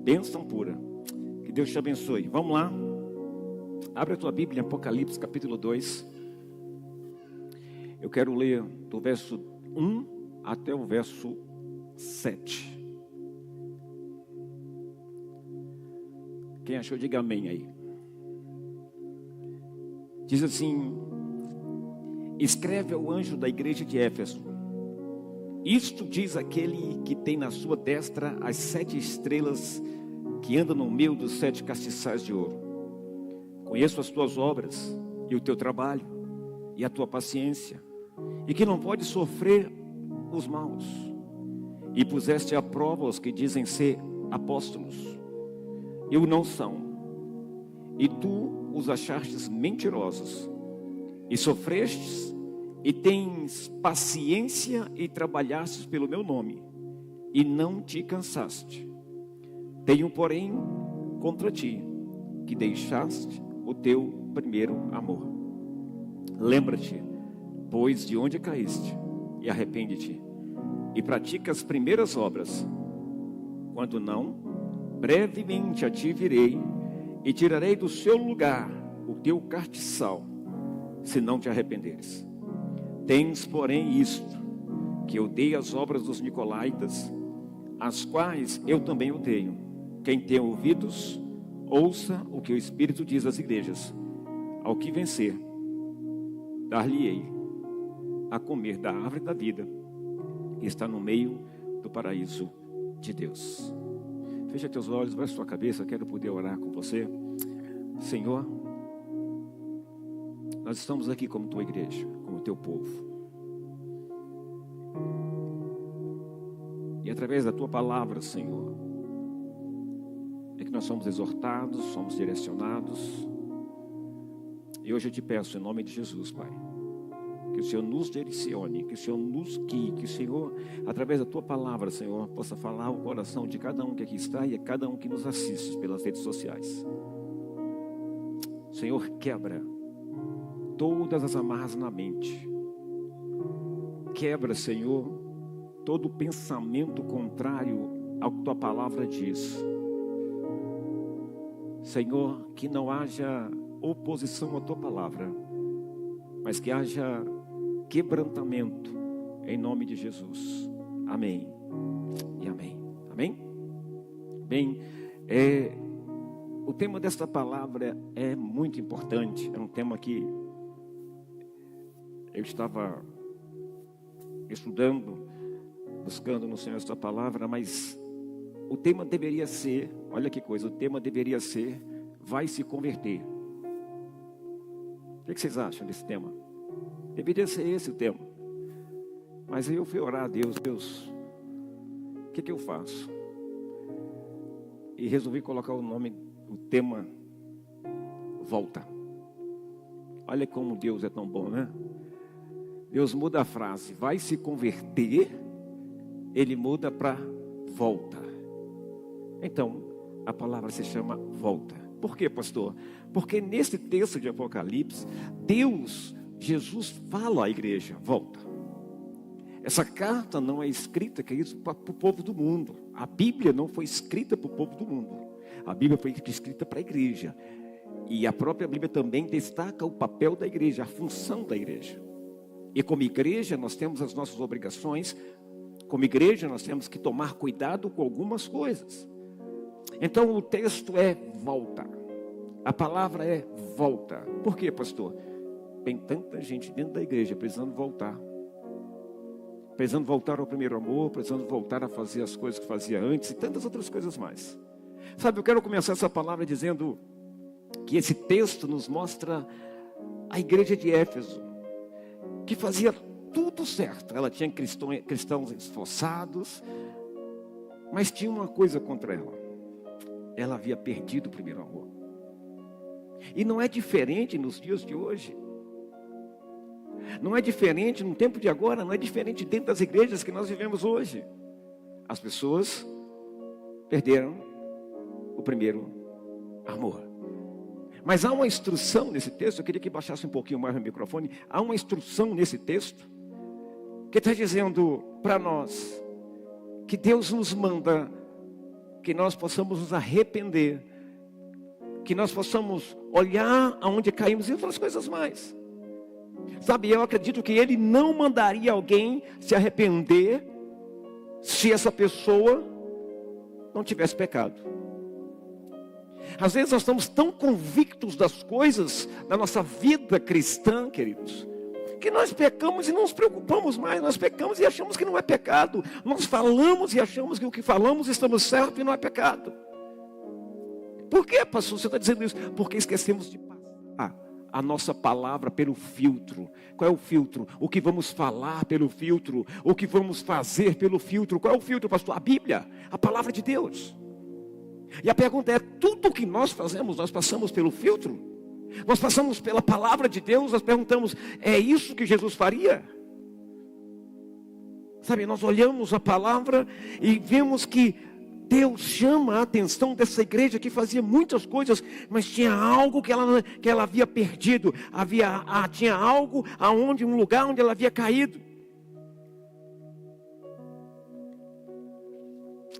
Bênção pura. Que Deus te abençoe. Vamos lá. Abre a tua Bíblia em Apocalipse capítulo 2. Eu quero ler do verso 1 até o verso 7. Quem achou, diga amém aí. Diz assim: escreve ao anjo da igreja de Éfeso: isto diz aquele que tem na sua destra as 7 estrelas, que anda no meio dos 7 castiçais de ouro. Conheço as tuas obras e o teu trabalho e a tua paciência, e que não pode sofrer os maus, e puseste à prova os que dizem ser apóstolos e o não são, e tu os achartes mentirosos, e sofrestes, e tens paciência, e trabalhastes pelo meu nome, e não te cansaste. Tenho, porém, contra ti, que deixaste o teu primeiro amor. Lembra-te, pois, de onde caíste, e arrepende-te, e pratica as primeiras obras. Quando não, brevemente a ti virei, e tirarei do seu lugar o teu castiçal, se não te arrependeres. Tens, porém, isto, que eu odeio as obras dos nicolaítas, as quais eu também odeio. Quem tem ouvidos, ouça o que o Espírito diz às igrejas. Ao que vencer, dar-lhe-ei a comer da árvore da vida, que está no meio do paraíso de Deus. Fecha teus olhos, baixa sua cabeça, quero poder orar com você. Senhor, nós estamos aqui como tua igreja, como teu povo. E através da tua palavra, Senhor, é que nós somos exortados, somos direcionados. E hoje eu te peço, em nome de Jesus, Pai, que o Senhor nos direcione, que o Senhor nos guie, que o Senhor, através da tua palavra, Senhor, possa falar ao coração de cada um que aqui está e a cada um que nos assiste pelas redes sociais. Senhor, quebra todas as amarras na mente. Quebra, Senhor, todo pensamento contrário ao que tua palavra diz. Senhor, que não haja oposição à tua palavra, mas que haja quebrantamento em nome de Jesus. Amém e amém. Amém? Bem, o tema desta palavra é muito importante. É um tema que eu estava estudando, buscando no Senhor esta palavra, mas o tema deveria ser, olha que coisa, o tema deveria ser: vai se converter. O que vocês acham desse tema? Deveria ser esse o tema. Mas aí eu fui orar a Deus: Deus, o que eu faço? E resolvi colocar o tema volta. Olha como Deus é tão bom, né? Deus muda a frase, vai se converter, Ele muda para volta. Então, a palavra se chama volta. Por quê, pastor? Porque nesse texto de Apocalipse, Jesus fala à igreja: volta. Essa carta não é escrita, queridos, para o povo do mundo. A Bíblia não foi escrita para o povo do mundo. A Bíblia foi escrita para a igreja. E a própria Bíblia também destaca o papel da igreja, a função da igreja. E como igreja nós temos as nossas obrigações. Como igreja nós temos que tomar cuidado com algumas coisas. Então o texto é volta. A palavra é volta. Por quê, pastor? Tem tanta gente dentro da igreja precisando voltar. Precisando voltar ao primeiro amor, precisando voltar a fazer as coisas que fazia antes e tantas outras coisas mais. Sabe, eu quero começar essa palavra dizendo que esse texto nos mostra a igreja de Éfeso, que fazia tudo certo. Ela tinha cristãos esforçados, mas tinha uma coisa contra ela: ela havia perdido o primeiro amor. E não é diferente nos dias de hoje. Não é diferente no tempo de agora, não é diferente dentro das igrejas que nós vivemos hoje. As pessoas perderam o primeiro amor. Mas há uma instrução nesse texto, eu queria que baixasse um pouquinho mais o microfone. Há uma instrução nesse texto que está dizendo para nós que Deus nos manda que nós possamos nos arrepender, que nós possamos olhar aonde caímos e outras coisas mais. Sabe, eu acredito que Ele não mandaria alguém se arrepender se essa pessoa não tivesse pecado. Às vezes nós estamos tão convictos das coisas da nossa vida cristã, queridos, que nós pecamos e não nos preocupamos mais. Nós pecamos e achamos que não é pecado. Nós falamos e achamos que o que falamos estamos certos e não é pecado. Por que, pastor, você está dizendo isso? Porque esquecemos de passar a nossa palavra pelo filtro. Qual é o filtro? O que vamos falar pelo filtro. O que vamos fazer pelo filtro. Qual é o filtro, pastor? A Bíblia, a palavra de Deus. E a pergunta é, tudo o que nós fazemos, nós passamos pelo filtro? Nós passamos pela palavra de Deus, nós perguntamos, é isso que Jesus faria? Sabe, nós olhamos a palavra e vemos que Deus chama a atenção dessa igreja que fazia muitas coisas, mas tinha algo que ela havia perdido. Tinha algo, um lugar onde ela havia caído.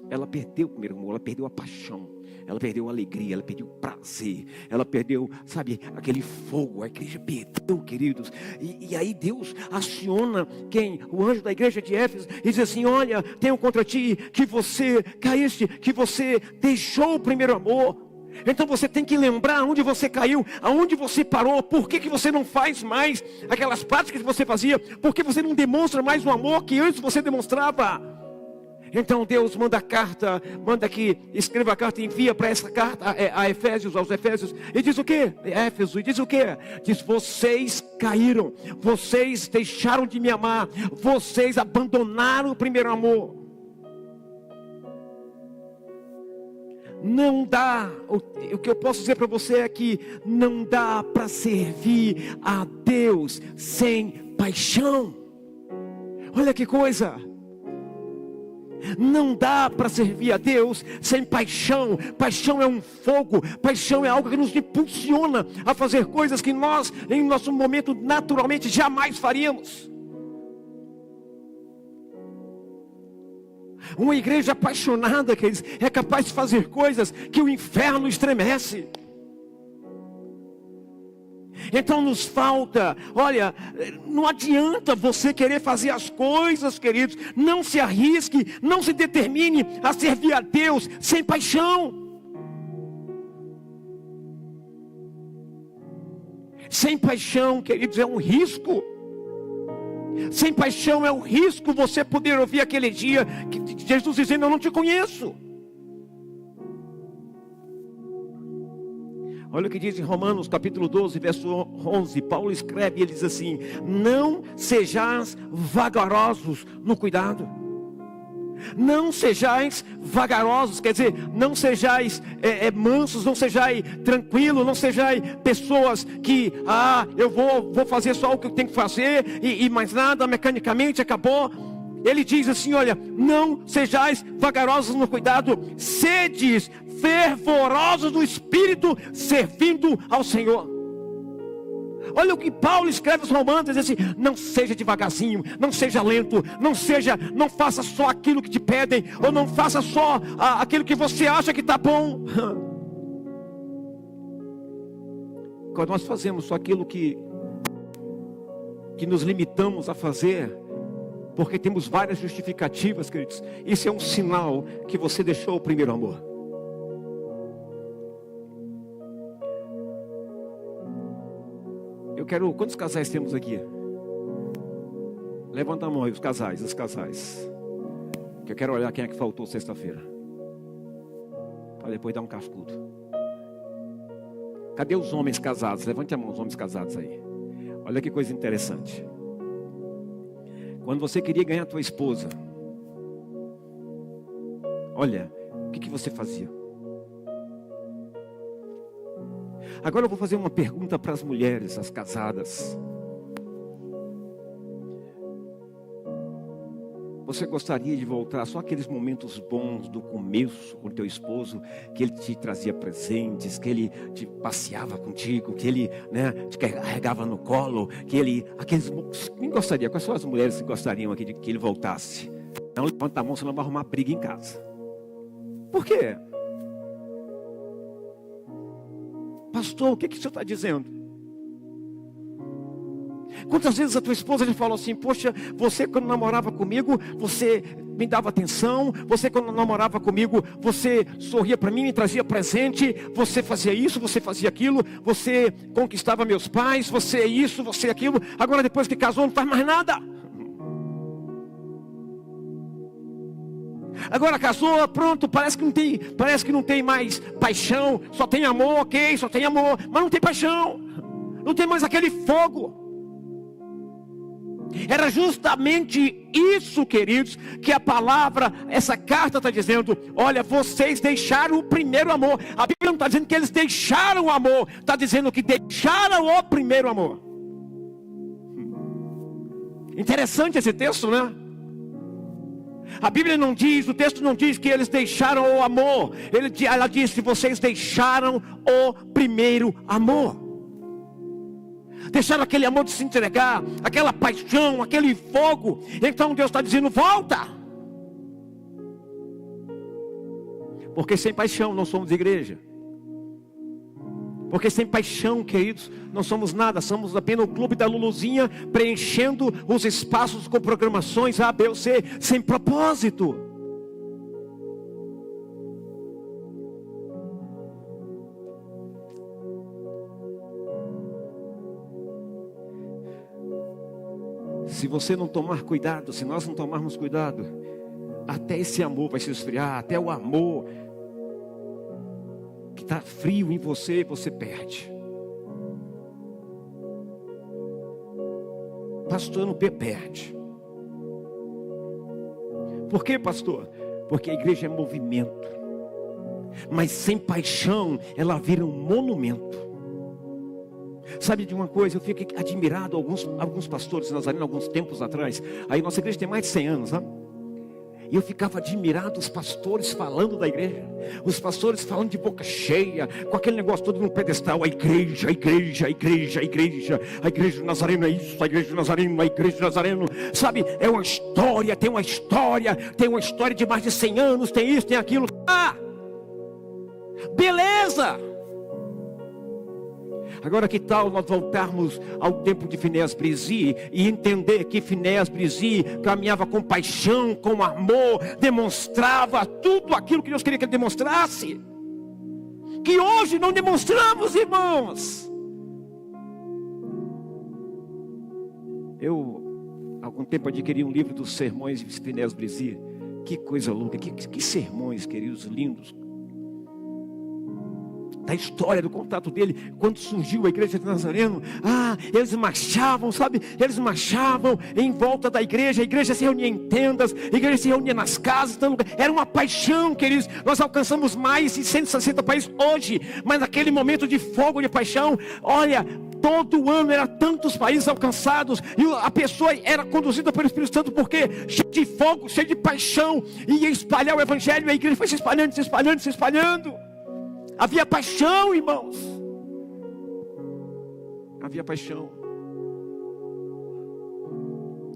Ela perdeu o primeiro amor, ela perdeu a paixão, ela perdeu a alegria, ela perdeu o prazer, ela perdeu, sabe, aquele fogo. A igreja perdeu, queridos. E aí Deus aciona quem? O anjo da igreja de Éfeso e diz assim: olha, tenho contra ti que você caíste, que você deixou o primeiro amor. Então você tem que lembrar onde você caiu, aonde você parou, por que você não faz mais aquelas práticas que você fazia, por que você não demonstra mais o amor que antes você demonstrava. Então Deus manda a carta, manda que escreva a carta e envia para essa carta a Efésios, aos Efésios, e diz o quê? Éfeso, e diz o quê? Diz: vocês caíram, vocês deixaram de me amar, vocês abandonaram o primeiro amor. Não dá, o que eu posso dizer para você é que não dá para servir a Deus sem paixão. Olha que coisa! Não dá para servir a Deus sem paixão. Paixão é um fogo. Paixão é algo que nos impulsiona a fazer coisas que nós, em nosso momento, naturalmente jamais faríamos. Uma igreja apaixonada, queridos, é capaz de fazer coisas que o inferno estremece. Então nos falta, olha, não adianta você querer fazer as coisas, queridos. Não se arrisque, não se determine a servir a Deus sem paixão. Sem paixão, queridos, é um risco. Sem paixão é um risco você poder ouvir aquele dia que Jesus dizendo: eu não te conheço. Olha o que diz em Romanos capítulo 12, verso 11. Paulo escreve e ele diz assim: não sejais vagarosos no cuidado. Não sejais vagarosos, quer dizer, não sejais mansos, não sejais tranquilos, não sejais pessoas que, eu vou fazer só o que eu tenho que fazer e mais nada, mecanicamente acabou. Ele diz assim: olha, não sejais vagarosos no cuidado, sedes fervorosos no Espírito, servindo ao Senhor. Olha o que Paulo escreve aos Romanos, diz assim: não seja devagarzinho, não seja lento, não faça só aquilo que te pedem, ou não faça só aquilo que você acha que está bom. Quando nós fazemos só aquilo que nos limitamos a fazer, porque temos várias justificativas, queridos, isso é um sinal que você deixou o primeiro amor. Quantos casais temos aqui? Levanta a mão aí, os casais. Que eu quero olhar quem é que faltou sexta-feira, para depois dar um cascudo. Cadê os homens casados? Levante a mão, os homens casados aí. Olha que coisa interessante. Quando você queria ganhar a tua esposa, olha, o que você fazia? Agora eu vou fazer uma pergunta para as mulheres, as casadas. Você gostaria de voltar só aqueles momentos bons do começo com o teu esposo, que ele te trazia presentes, que ele te passeava contigo, que ele, te carregava no colo, quem gostaria? Quais são as mulheres que gostariam aqui de que ele voltasse? Não levanta a mão, senão vai arrumar briga em casa. Por quê? Pastor, o que o senhor está dizendo? Quantas vezes a tua esposa já falou assim: poxa, você quando namorava comigo, você me dava atenção, você quando namorava comigo, você sorria para mim, me trazia presente, você fazia isso, você fazia aquilo, você conquistava meus pais, você isso, você aquilo, agora depois que casou não faz mais nada. Agora casou, pronto, parece que não tem mais paixão, só tem amor, ok, só tem amor, mas não tem paixão, não tem mais aquele fogo. Era justamente isso, queridos, que a palavra, essa carta está dizendo: olha, vocês deixaram o primeiro amor. A Bíblia não está dizendo que eles deixaram o amor, está dizendo que deixaram o primeiro amor. Interessante esse texto, né? A Bíblia não diz, o texto não diz que eles deixaram o amor. Ela diz que vocês deixaram o primeiro amor. Deixaram aquele amor de se entregar, aquela paixão, aquele fogo. Então Deus está dizendo: volta. Porque sem paixão não somos igreja. Porque sem paixão, queridos, não somos nada. Somos apenas o clube da Luluzinha, preenchendo os espaços com programações A, B ou C, sem propósito. Se você não tomar cuidado, se nós não tomarmos cuidado, até esse amor vai se esfriar, até o amor que está frio em você, você perde. Pastor, não perde. Por quê, pastor? Porque a igreja é movimento, mas sem paixão ela vira um monumento. Sabe de uma coisa, eu fiquei admirado, alguns pastores nazarenos, alguns tempos atrás. Aí nossa igreja tem mais de 100 anos, sabe? E eu ficava admirado, os pastores falando da igreja, os pastores falando de boca cheia, com aquele negócio todo no pedestal: a igreja, a igreja, a igreja, a igreja, a igreja do Nazareno é isso, a igreja do Nazareno, a igreja do Nazareno. Sabe, é uma história, tem uma história de mais de 100 anos, tem isso, tem aquilo. Ah, beleza! Agora que tal nós voltarmos ao tempo de Phineas Brizzi e entender que Phineas Brizzi caminhava com paixão, com amor, demonstrava tudo aquilo que Deus queria que ele demonstrasse, que hoje não demonstramos, irmãos. Eu, há algum tempo, adquiri um livro dos sermões de Phineas Brizzi. Que coisa louca, que sermões, queridos, lindos. Da história, do contato dele, quando surgiu a igreja de Nazareno. Eles marchavam, sabe? Eles marchavam em volta da igreja. A igreja se reunia em tendas, a igreja se reunia nas casas. Era uma paixão, queridos. Nós alcançamos mais de 160 países hoje, mas naquele momento de fogo, de paixão, olha, todo ano eram tantos países alcançados, e a pessoa era conduzida pelo Espírito Santo, porque cheio de fogo, cheio de paixão, ia espalhar o evangelho, e a igreja foi se espalhando, se espalhando, se espalhando. Havia paixão, irmãos. Havia paixão.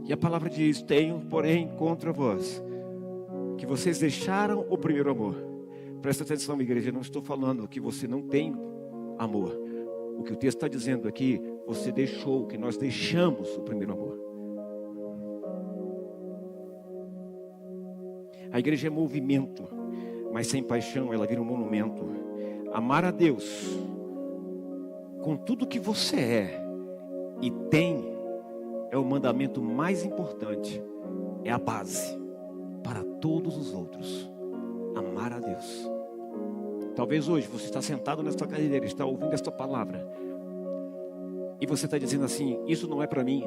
E a palavra diz: tenho, porém, contra vós, que vocês deixaram o primeiro amor. Presta atenção, igreja, eu não estou falando que você não tem amor. O que o texto está dizendo aqui: você deixou, que nós deixamos o primeiro amor. A igreja é movimento, mas sem paixão ela vira um monumento. Amar a Deus com tudo que você é e tem é o mandamento mais importante, é a base para todos os outros. Amar a Deus. Talvez hoje você está sentado nesta cadeira, está ouvindo esta palavra, e você está dizendo assim: isso não é para mim.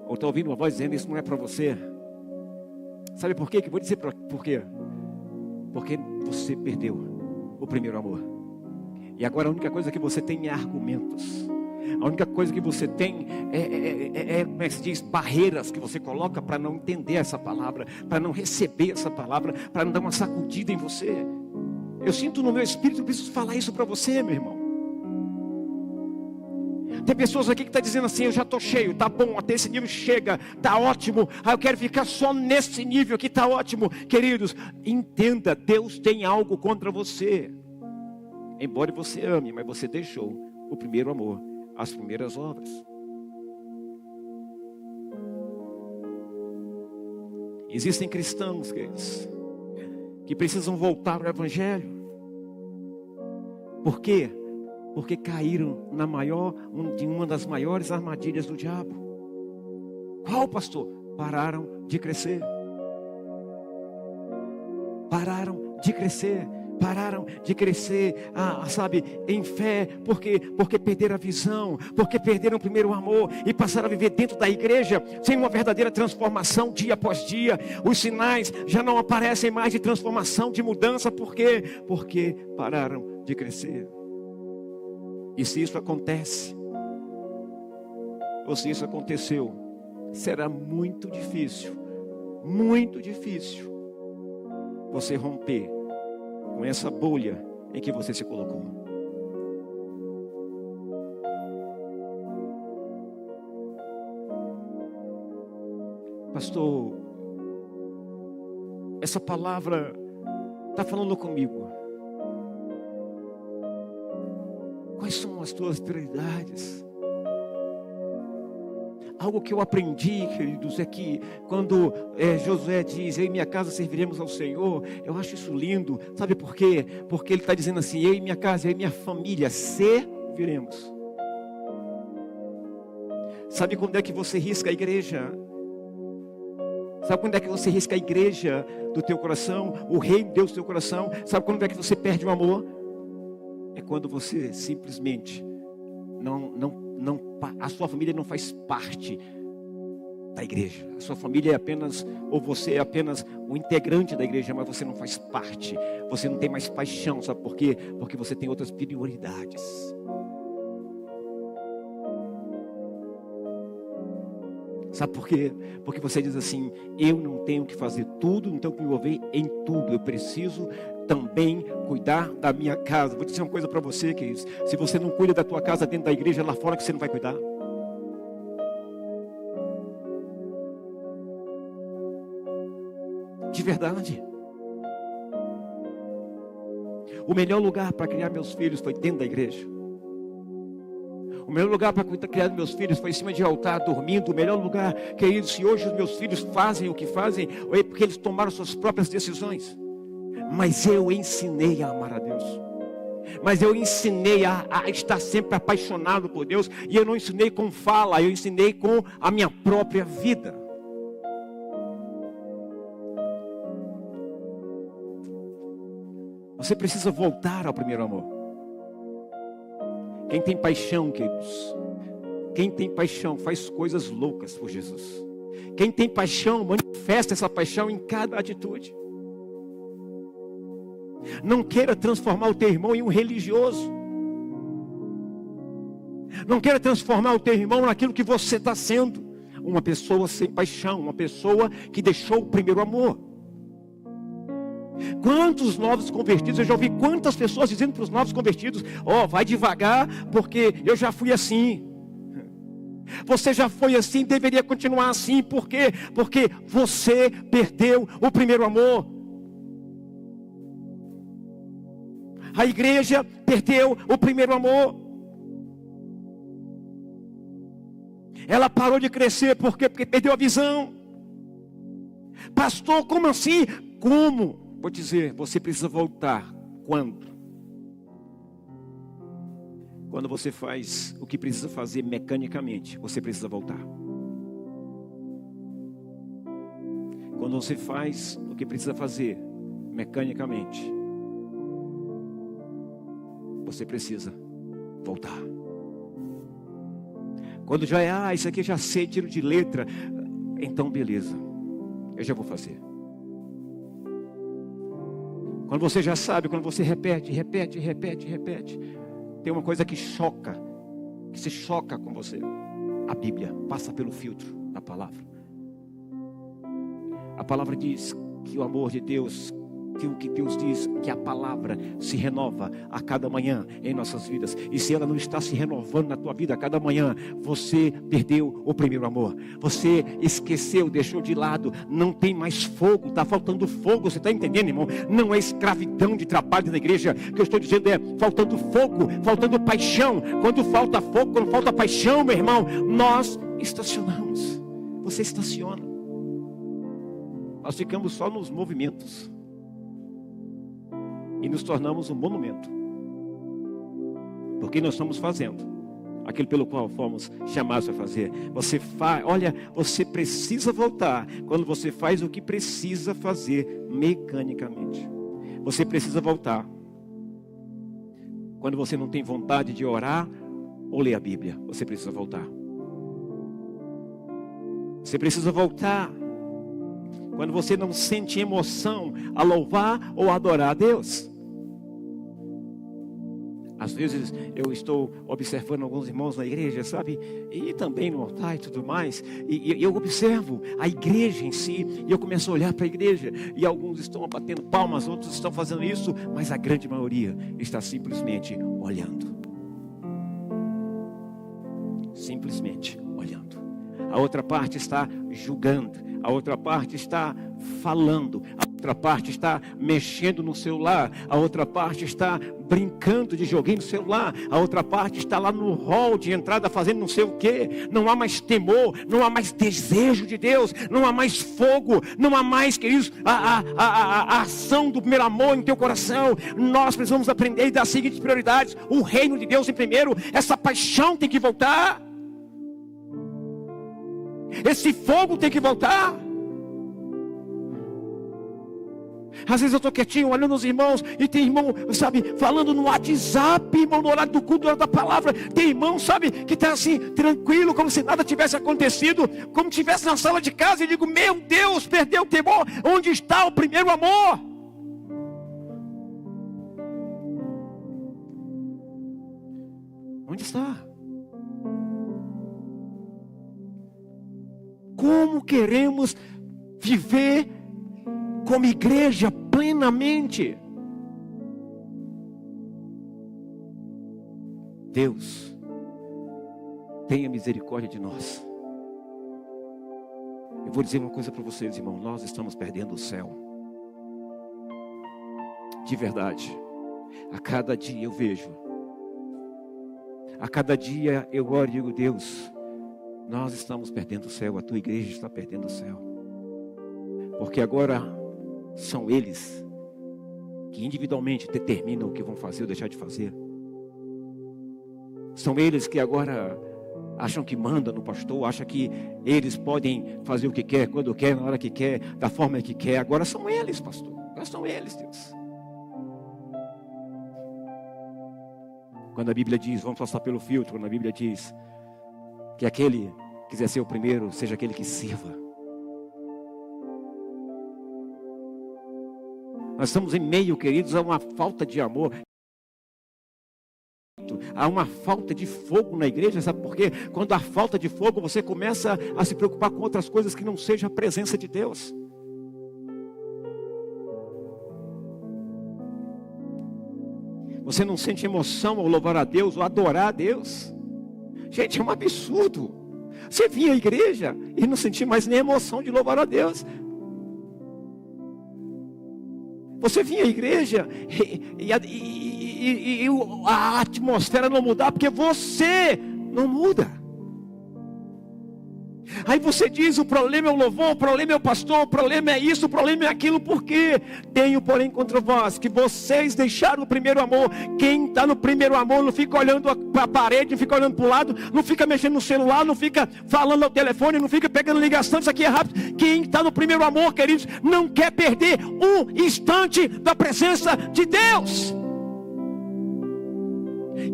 Ou está ouvindo uma voz dizendo: isso não é para você. Sabe por quê? Que eu vou dizer por quê. Porque você perdeu o primeiro amor. E agora a única coisa que você tem é argumentos. A única coisa que você tem como é que se diz, barreiras que você coloca para não entender essa palavra, para não receber essa palavra, para não dar uma sacudida em você. Eu sinto no meu espírito, eu preciso falar isso para você, meu irmão. Tem pessoas aqui que estão dizendo assim: eu já estou cheio, tá bom, até esse nível chega, tá ótimo. Eu quero ficar só nesse nível aqui, tá ótimo. Queridos, entenda, Deus tem algo contra você. Embora você ame, mas você deixou o primeiro amor, as primeiras obras. Existem cristãos, queridos, que precisam voltar ao Evangelho. Por quê? Porque caíram de uma das maiores armadilhas do diabo. Qual, pastor? Pararam de crescer. Pararam de crescer. Pararam de crescer, em fé, porque perderam a visão, porque perderam o primeiro amor e passaram a viver dentro da igreja sem uma verdadeira transformação dia após dia. Os sinais já não aparecem mais de transformação, de mudança, por quê? Porque pararam de crescer. E se isso acontece, ou se isso aconteceu, será muito difícil você romper com essa bolha em que você se colocou. Pastor, essa palavra está falando comigo. Quais são as tuas prioridades? Algo que eu aprendi, queridos, é que quando Josué diz: eu e minha casa serviremos ao Senhor, eu acho isso lindo. Sabe por quê? Porque ele está dizendo assim: eu e minha casa, eu e minha família serviremos. Sabe quando é que você risca a igreja? Sabe quando é que você risca a igreja do teu coração, o reino de Deus do teu coração? Sabe quando é que você perde o amor? É quando você simplesmente a sua família não faz parte da igreja. A sua família é apenas, ou você é apenas um integrante da igreja, mas você não faz parte. Você não tem mais paixão, sabe por quê? Porque você tem outras prioridades. Sabe por quê? Porque você diz assim: eu não tenho que fazer tudo, não tenho que me envolver em tudo. Eu preciso também cuidar da minha casa. Vou dizer uma coisa para você, queridos: se você não cuida da tua casa dentro da igreja, lá fora que você não vai cuidar. De verdade. O melhor lugar para criar meus filhos foi dentro da igreja. O melhor lugar para criar meus filhos foi em cima de altar, dormindo. O melhor lugar, queridos, se hoje os meus filhos fazem o que fazem, é porque eles tomaram suas próprias decisões. Mas eu ensinei a amar a Deus. Mas eu ensinei a estar sempre apaixonado por Deus. E eu não ensinei com fala, eu ensinei com a minha própria vida. Você precisa voltar ao primeiro amor. Quem tem paixão, queridos, quem tem paixão faz coisas loucas por Jesus. Quem tem paixão manifesta essa paixão em cada atitude. Não queira transformar o teu irmão em um religioso. Não queira transformar o teu irmão naquilo que você está sendo. Uma pessoa sem paixão, uma pessoa que deixou o primeiro amor. Quantos novos convertidos, eu já ouvi quantas pessoas dizendo para os novos convertidos: vai devagar, porque eu já fui assim. Você já foi assim, deveria continuar assim. Por quê? Porque você perdeu o primeiro amor. A igreja perdeu o primeiro amor. Ela parou de crescer, por quê? Porque perdeu a visão. Pastor, como assim? Como? Vou dizer, você precisa voltar. Quando? Quando você faz o que precisa fazer mecanicamente, você precisa voltar. Quando você faz o que precisa fazer mecanicamente, você precisa voltar. Quando já é, isso aqui eu já sei, tiro de letra, então beleza, eu já vou fazer. Quando você já sabe, quando você repete, tem uma coisa que se choca com você. A Bíblia passa pelo filtro da palavra. A palavra diz que o amor de Deus que o que Deus diz, que a palavra se renova a cada manhã em nossas vidas. E se ela não está se renovando na tua vida a cada manhã, você perdeu o primeiro amor. Você esqueceu, deixou de lado, não tem mais fogo, está faltando fogo. Você está entendendo, irmão? Não é escravidão de trabalho na igreja. O que eu estou dizendo é faltando fogo, faltando paixão. Quando falta fogo, quando falta paixão, meu irmão, nós estacionamos. Você estaciona. Nós ficamos só nos movimentos e nos tornamos um monumento, porque nós estamos fazendo aquilo pelo qual fomos chamados a fazer. Você faz, olha, você precisa voltar quando você faz o que precisa fazer mecanicamente. Você precisa voltar quando você não tem vontade de orar ou ler a Bíblia. Você precisa voltar. Você precisa voltar quando você não sente emoção a louvar ou adorar a Deus. Às vezes eu estou observando alguns irmãos na igreja, sabe? E também no altar e tudo mais. E eu observo a igreja em si. E eu começo a olhar para a igreja. E alguns estão batendo palmas, outros estão fazendo isso. Mas a grande maioria está simplesmente olhando. Simplesmente olhando. A outra parte está julgando. A outra parte está falando. A outra parte está mexendo no celular. A outra parte está brincando de joguinho no celular. A outra parte está lá no hall de entrada fazendo não sei o que. Não há mais temor, não há mais desejo de Deus, não há mais fogo, não há mais, queridos, a ação do primeiro amor em teu coração. Nós precisamos aprender e dar as seguintes prioridades: o reino de Deus em primeiro. Essa paixão tem que voltar. Esse fogo tem que voltar. Às vezes eu estou quietinho, olhando os irmãos, e tem irmão, sabe, falando no WhatsApp, irmão, no horário do culto, no horário da palavra. Tem irmão, sabe, que está assim, tranquilo, como se nada tivesse acontecido, como se estivesse na sala de casa. E digo, meu Deus, perdeu o temor. Onde está o primeiro amor? Onde está? Como queremos viver como igreja plenamente? Deus, tenha misericórdia de nós. Eu vou dizer uma coisa para vocês, irmão. Nós estamos perdendo o céu. De verdade. A cada dia eu vejo. A cada dia eu oro e digo, Deus, nós estamos perdendo o céu. A tua igreja está perdendo o céu. Porque agora são eles que individualmente determinam o que vão fazer ou deixar de fazer. São eles que agora acham que mandam no pastor, acham que eles podem fazer o que quer, quando quer, na hora que quer, da forma que quer. Agora são eles, pastor. Agora são eles, Deus. Quando a Bíblia diz, vamos passar pelo filtro, quando a Bíblia diz que aquele que quiser ser o primeiro, seja aquele que sirva. Nós estamos em meio, queridos, a uma falta de amor. Há uma falta de fogo na igreja, sabe por quê? Quando há falta de fogo, você começa a se preocupar com outras coisas que não seja a presença de Deus. Você não sente emoção ao louvar a Deus ou adorar a Deus. Gente, é um absurdo. Você vinha à igreja e não sentia mais nem emoção de louvar a Deus. Você vinha à igreja e a atmosfera não mudar porque você não muda. Aí você diz, o problema é o louvor, o problema é o pastor, o problema é isso, o problema é aquilo. Por quê? Tenho porém contra vós que vocês deixaram o primeiro amor. Quem está no primeiro amor não fica olhando para a parede, não fica olhando para o lado, não fica mexendo no celular, não fica falando ao telefone, não fica pegando ligação, isso aqui é rápido. Quem está no primeiro amor, queridos, não quer perder um instante da presença de Deus.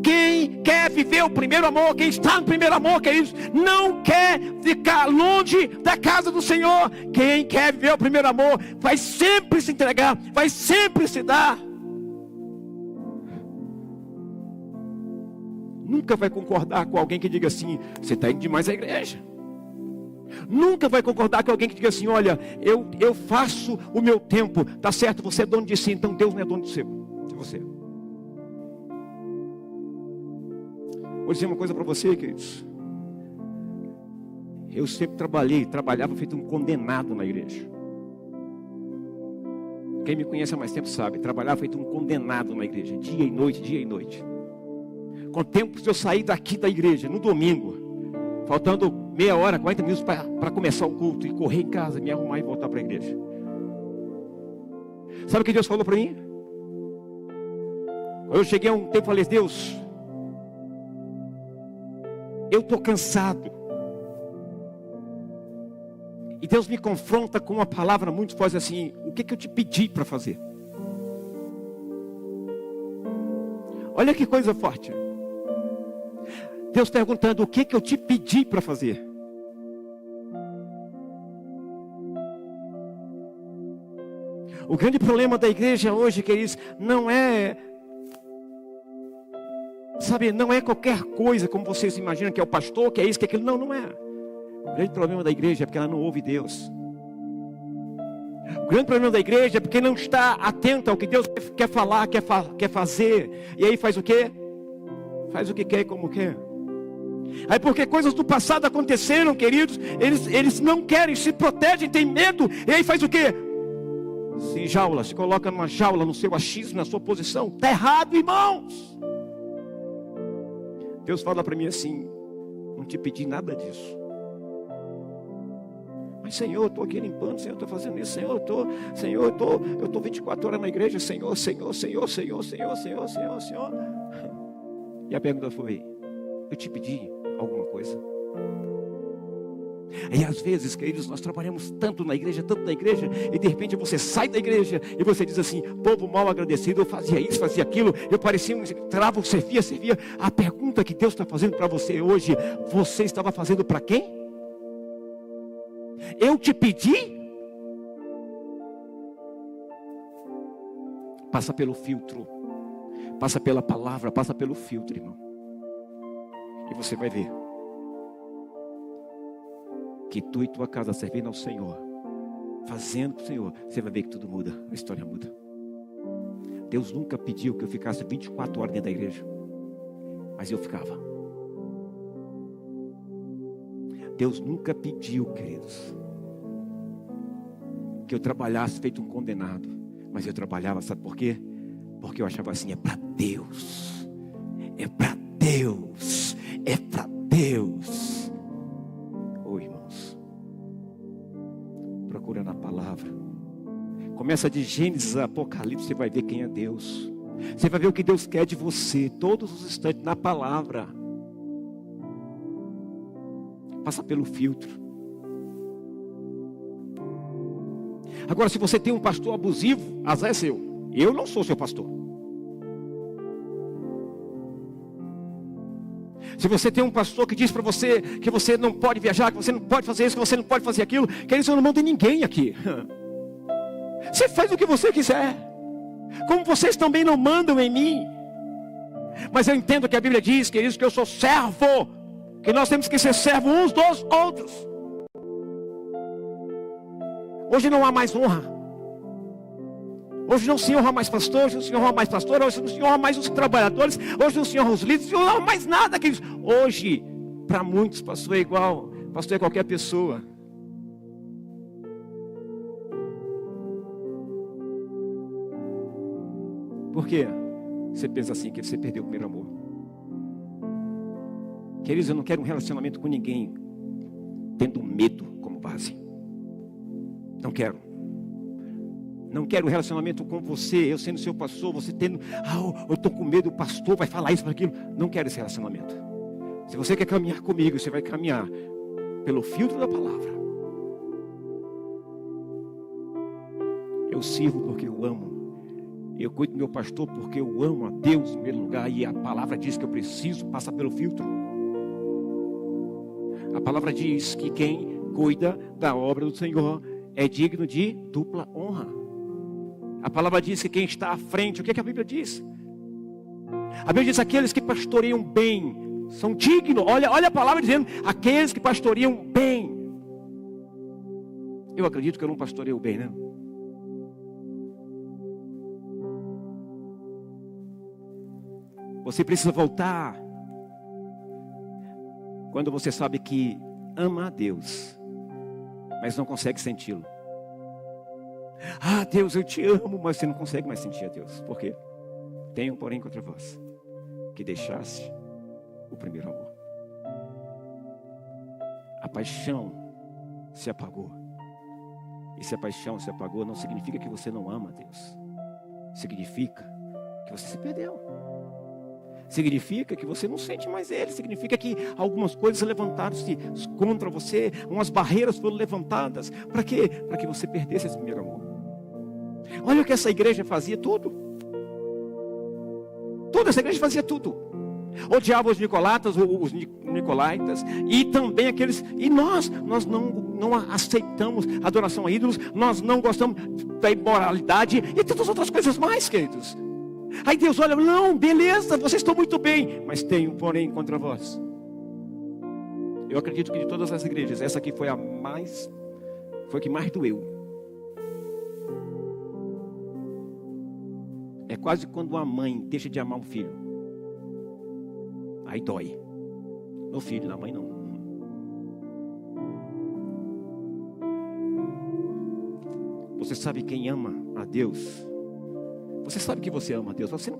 Quem quer viver o primeiro amor, quem está no primeiro amor, queridos, não quer ficar longe da casa do Senhor. Quem quer viver o primeiro amor, vai sempre se entregar, vai sempre se dar. Nunca vai concordar com alguém que diga assim, você está indo demais à igreja. Nunca vai concordar com alguém que diga assim: olha, eu faço o meu tempo, tá certo, você é dono de si, então Deus não é dono de você. Vou dizer uma coisa para você, queridos. Eu sempre trabalhava feito um condenado na igreja. Quem me conhece há mais tempo sabe, trabalhava feito um condenado na igreja, dia e noite. Com tempo de eu sair daqui da igreja, no domingo, faltando meia hora, 40 minutos para começar o culto, e correr em casa, me arrumar e voltar para a igreja. Sabe o que Deus falou para mim? Quando eu cheguei a um tempo, falei: Deus, eu estou cansado. E Deus me confronta com uma palavra muito forte assim: o que eu te pedi para fazer? Olha que coisa forte. Deus perguntando: o que eu te pedi para fazer? O grande problema da igreja hoje, queridos, não é, não é qualquer coisa como vocês imaginam, que é o pastor, que é isso, que é aquilo. Não é. O grande problema da igreja é porque ela não ouve Deus. O grande problema da igreja é porque não está atenta ao que Deus quer falar, quer fazer. E aí faz o quê? Faz o que quer e como quer. Aí porque coisas do passado aconteceram, queridos, eles não querem, se protegem, têm medo. E aí faz o quê? Se enjaula, se coloca numa jaula, no seu achismo, na sua posição. Está errado, irmãos. Deus fala para mim assim: não te pedi nada disso. Mas Senhor, eu estou aqui limpando, Senhor, eu estou fazendo isso, Senhor, eu estou 24 horas na igreja, Senhor. E a pergunta foi: eu te pedi alguma coisa? E às vezes, queridos, nós trabalhamos tanto na igreja, e de repente você sai da igreja e você diz assim: povo mal agradecido, eu fazia isso, fazia aquilo, eu parecia um escravo, servia. A pergunta que Deus está fazendo para você hoje: você estava fazendo para quem? Eu te pedi? Passa pelo filtro, passa pela palavra, passa pelo filtro, irmão. E você vai ver que tu e tua casa servindo ao Senhor, fazendo para o Senhor, você vai ver que tudo muda, a história muda. Deus nunca pediu que eu ficasse 24 horas dentro da igreja, mas eu ficava. Deus nunca pediu, queridos, que eu trabalhasse feito um condenado, mas eu trabalhava, sabe por quê? Porque eu achava assim: é para Deus, é para Deus, é para Deus. Oh, irmãos, procura na palavra, começa de Gênesis a Apocalipse, você vai ver quem é Deus, você vai ver o que Deus quer de você, todos os instantes, na palavra. Passa pelo filtro. Agora, se você tem um pastor abusivo, azar é seu. Eu não sou seu pastor. Se você tem um pastor que diz para você que você não pode viajar, que você não pode fazer isso, que você não pode fazer aquilo, que eles não mandam ninguém aqui. Você faz o que você quiser, como vocês também não mandam em mim. Mas eu entendo que a Bíblia diz, queridos, que eu sou servo, que nós temos que ser servos uns dos outros. Hoje não há mais honra. Hoje não se honra mais pastor, hoje não se honra mais pastora, hoje não se honra mais os trabalhadores, hoje não se honra os líderes, não honra mais nada, queridos. Hoje, para muitos, pastor é igual, pastor é qualquer pessoa. Por quê? Você pensa assim, que você perdeu o primeiro amor. Queridos, eu não quero um relacionamento com ninguém tendo medo como base. Não quero. Não quero um relacionamento com você, eu sendo seu pastor, você tendo, eu estou com medo, o pastor vai falar isso, aquilo. Não quero esse relacionamento. Se você quer caminhar comigo, você vai caminhar pelo filtro da palavra. Eu sirvo porque eu amo. Eu cuido do meu pastor porque eu amo a Deus em primeiro lugar. E a palavra diz que eu preciso passar pelo filtro. A palavra diz que quem cuida da obra do Senhor é digno de dupla honra. A palavra diz que quem está à frente, o que a Bíblia diz? A Bíblia diz: aqueles que pastoreiam bem são dignos. Olha a palavra dizendo: aqueles que pastoreiam bem. Eu acredito que eu não pastoreio bem, né? Você precisa voltar quando você sabe que ama a Deus, mas não consegue senti-lo. Ah, Deus, eu te amo, mas você não consegue mais sentir a Deus. Por quê? Tenho, porém, contra vós, que deixaste o primeiro amor. A paixão se apagou. E se a paixão se apagou, não significa que você não ama a Deus. Significa que você se perdeu. Significa que você não sente mais Ele. Significa que algumas coisas levantaram-se contra você. Umas barreiras foram levantadas. Para quê? Para que você perdesse esse primeiro amor. Olha o que essa igreja fazia, tudo. Toda essa igreja fazia tudo. Odiava os nicolatas, os nicolaitas. E também aqueles... E nós não aceitamos adoração a ídolos. Nós não gostamos da imoralidade. E tantas outras coisas mais, queridos. Aí Deus olha, não, beleza, vocês estão muito bem, mas tenho, porém, contra vós. Eu acredito que de todas as igrejas, essa aqui foi a que mais doeu. É quase quando uma mãe deixa de amar um filho. Aí dói. No filho, na mãe não. Você sabe quem ama a Deus? Você sabe que você ama a Deus, você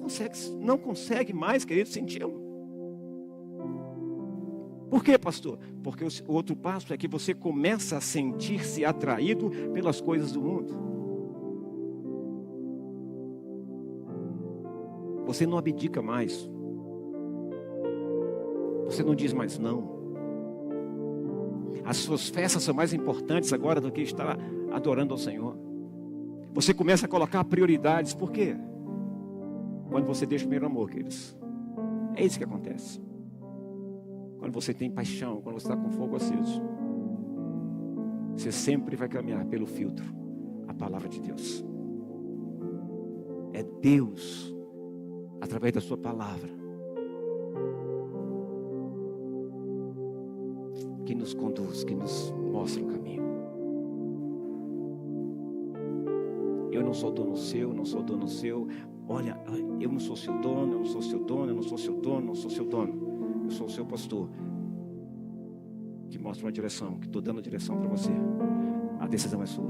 não consegue mais, querido, senti-lo. Por quê, pastor? Porque o outro passo é que você começa a sentir-se atraído pelas coisas do mundo. Você não abdica mais. Você não diz mais não. As suas festas são mais importantes agora do que estar adorando ao Senhor. Você começa a colocar prioridades. Por quê? Quando você deixa o primeiro amor, queridos. É isso que acontece. Quando você tem paixão, quando você está com fogo aceso, você sempre vai caminhar pelo filtro, a palavra de Deus. É Deus, através da sua palavra, que nos conduz, que nos mostra o caminho. Eu não sou dono seu, não sou dono seu. Olha, eu não sou seu dono, eu não sou seu dono, eu não sou seu dono, não sou seu dono. Eu sou o seu pastor, que mostra uma direção, que estou dando a direção para você. A decisão é sua.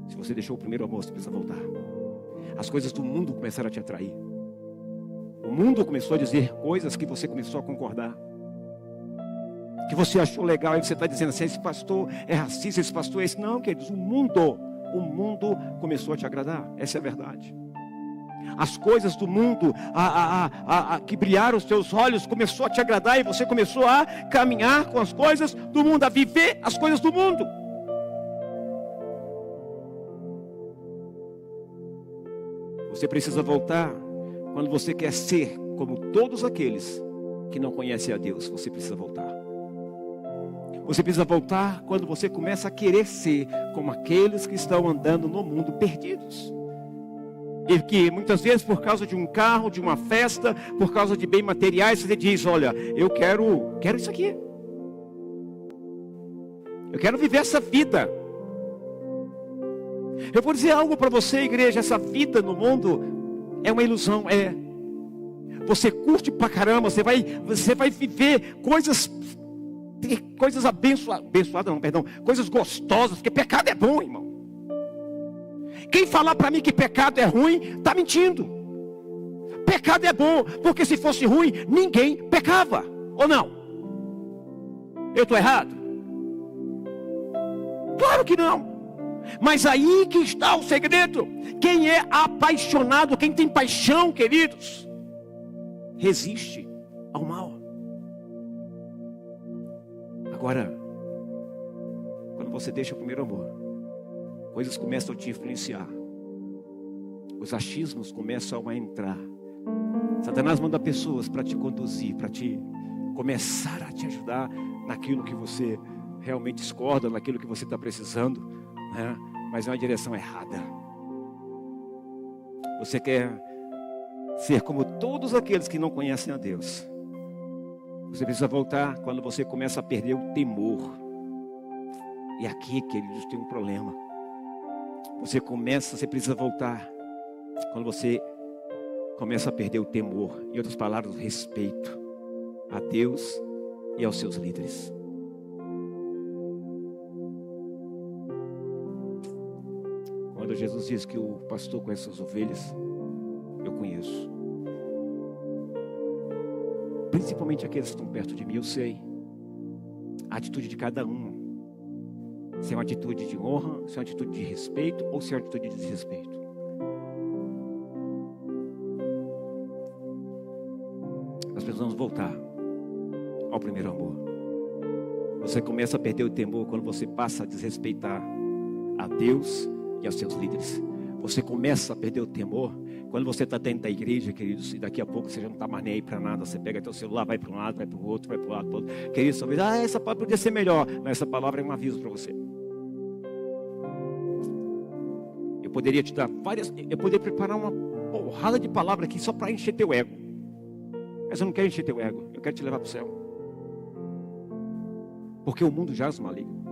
Se você deixou o primeiro amor, você precisa voltar. As coisas do mundo começaram a te atrair. O mundo começou a dizer coisas que você começou a concordar, que você achou legal, e você está dizendo assim, esse pastor é racista, esse pastor é esse. Não, queridos, o mundo começou a te agradar. Essa é a verdade. As coisas do mundo que brilharam os teus olhos começou a te agradar, e você começou a caminhar com as coisas do mundo, a viver as coisas do mundo. Você precisa voltar quando você quer ser como todos aqueles que não conhecem a Deus. Você precisa voltar. Você precisa voltar quando você começa a querer ser como aqueles que estão andando no mundo perdidos. E que muitas vezes, por causa de um carro, de uma festa, por causa de bens materiais, você diz, olha, eu quero isso aqui. Eu quero viver essa vida. Eu vou dizer algo para você, igreja, essa vida no mundo é uma ilusão, é. Você curte pra caramba, você vai viver coisas abençoadas, coisas gostosas, porque pecado é bom, irmão. Quem falar para mim que pecado é ruim, está mentindo. Pecado é bom, porque se fosse ruim, ninguém pecava, ou não? Eu estou errado? Claro que não. Mas aí que está o segredo. Quem é apaixonado, quem tem paixão, queridos, resiste ao mal. Agora, quando você deixa o primeiro amor, coisas começam a te influenciar. Os achismos começam a entrar. Satanás manda pessoas para te conduzir, para te começar a te ajudar naquilo que você realmente discorda, naquilo que você está precisando, né? Mas é uma direção errada. Você quer ser como todos aqueles que não conhecem a Deus. Você precisa voltar quando você começa a perder o temor. E aqui, queridos, tem um problema. Você precisa voltar quando você começa a perder o temor. Em outras palavras, o respeito a Deus e aos seus líderes. Quando Jesus diz que o pastor conhece as ovelhas, eu conheço. Principalmente aqueles que estão perto de mim, eu sei a atitude de cada um. Se é uma atitude de honra, se é uma atitude de respeito ou se é uma atitude de desrespeito. Nós precisamos voltar ao primeiro amor. Você começa a perder o temor quando você passa a desrespeitar a Deus e aos seus líderes. Você começa a perder o temor quando você está dentro da igreja, queridos, e daqui a pouco você já não está mais nem aí para nada. Você pega teu celular, vai para um lado, vai para o outro, vai para o lado, para o outro. Queridos, talvez, essa palavra podia ser melhor. Mas essa palavra é um aviso para você. Eu poderia te dar eu poderia preparar uma porrada de palavras aqui só para encher teu ego. Mas eu não quero encher teu ego, eu quero te levar para o céu. Porque o mundo jaz maligno.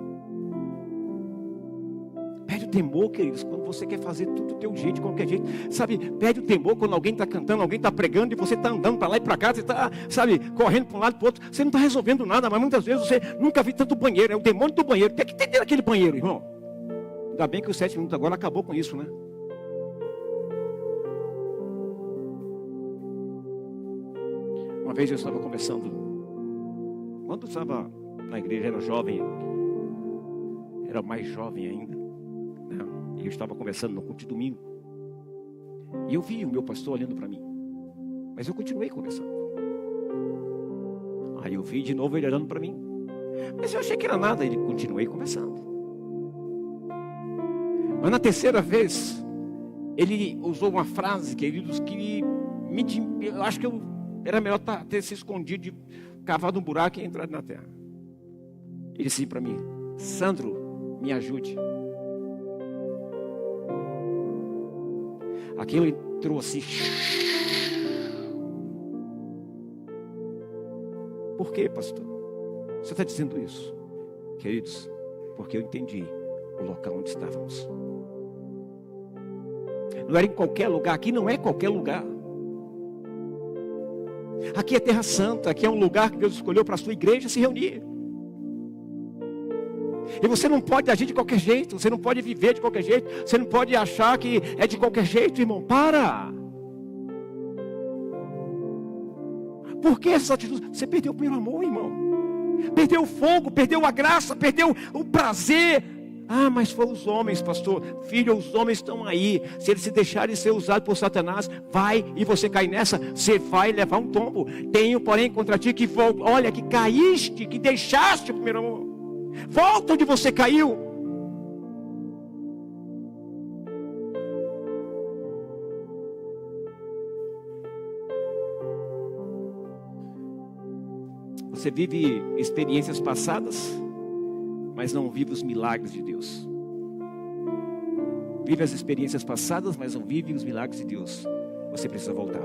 Perde o temor, queridos, quando você quer fazer tudo do teu jeito, de qualquer jeito. Sabe, perde o temor quando alguém está cantando, alguém está pregando e você está andando para lá e para cá, você está, sabe, correndo para um lado e para o outro. Você não está resolvendo nada, mas muitas vezes você nunca viu tanto banheiro, é o demônio do banheiro. O que tem dentro daquele banheiro, irmão? Ainda bem que os 7 minutos agora acabou com isso, né? Uma vez eu estava conversando, quando eu estava na igreja, era jovem, era mais jovem ainda, né? E eu estava conversando no culto de domingo, e eu vi o meu pastor olhando para mim, mas eu continuei conversando. Aí eu vi de novo ele olhando para mim, mas eu achei que era nada, ele continuei conversando. Mas na terceira vez, ele usou uma frase, queridos, que eu acho que era melhor ter se escondido, de cavado um buraco e entrado na terra. Ele disse para mim: Sandro, me ajude. Aquilo entrou assim. Por que, pastor? Você está dizendo isso? Queridos, porque eu entendi o local onde estávamos. Não era em qualquer lugar, aqui não é qualquer lugar. Aqui é Terra Santa, aqui é um lugar que Deus escolheu para a sua igreja se reunir. E você não pode agir de qualquer jeito, você não pode viver de qualquer jeito, você não pode achar que é de qualquer jeito, irmão. Para! Por que essa atitude? Você perdeu o primeiro amor, irmão. Perdeu o fogo, perdeu a graça, perdeu o prazer. Mas foram os homens, pastor. Filho, os homens estão aí. Se eles se deixarem ser usados por Satanás, vai e você cai nessa, você vai levar um tombo. Tenho, porém, contra ti que olha, que caíste, que deixaste o primeiro amor. Volta onde você caiu. Você vive experiências passadas, mas não vive os milagres de Deus. Vive as experiências passadas, mas não vive os milagres de Deus. Você precisa voltar.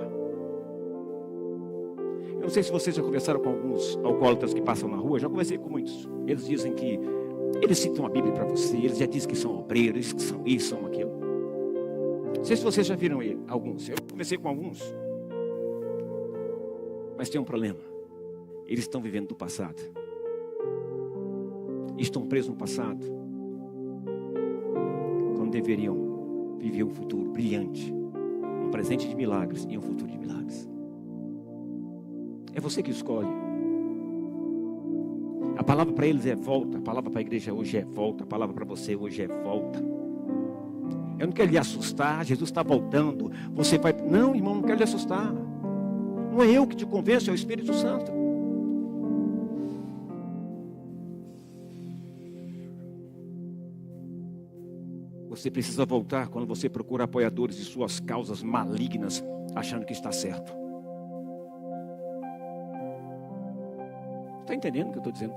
Eu não sei se vocês já conversaram com alguns alcoólatras que passam na rua. Já conversei com muitos. Eles dizem que eles citam a Bíblia para você. Eles já dizem que são obreiros, que são isso, são aquilo. Não sei se vocês já viram alguns. Eu conversei com alguns. Mas tem um problema. Eles estão vivendo do passado. Estão presos no passado, quando deveriam viver um futuro brilhante, um presente de milagres e um futuro de milagres. É você que escolhe. A palavra para eles é volta, a palavra para a igreja hoje é volta, a palavra para você hoje é volta. Eu não quero lhe assustar, Jesus está voltando, você vai... Não, irmão, não quero lhe assustar. Não é eu que te convenço, é o Espírito Santo. Você precisa voltar quando você procura apoiadores de suas causas malignas, achando que está certo. Está entendendo o que eu estou dizendo?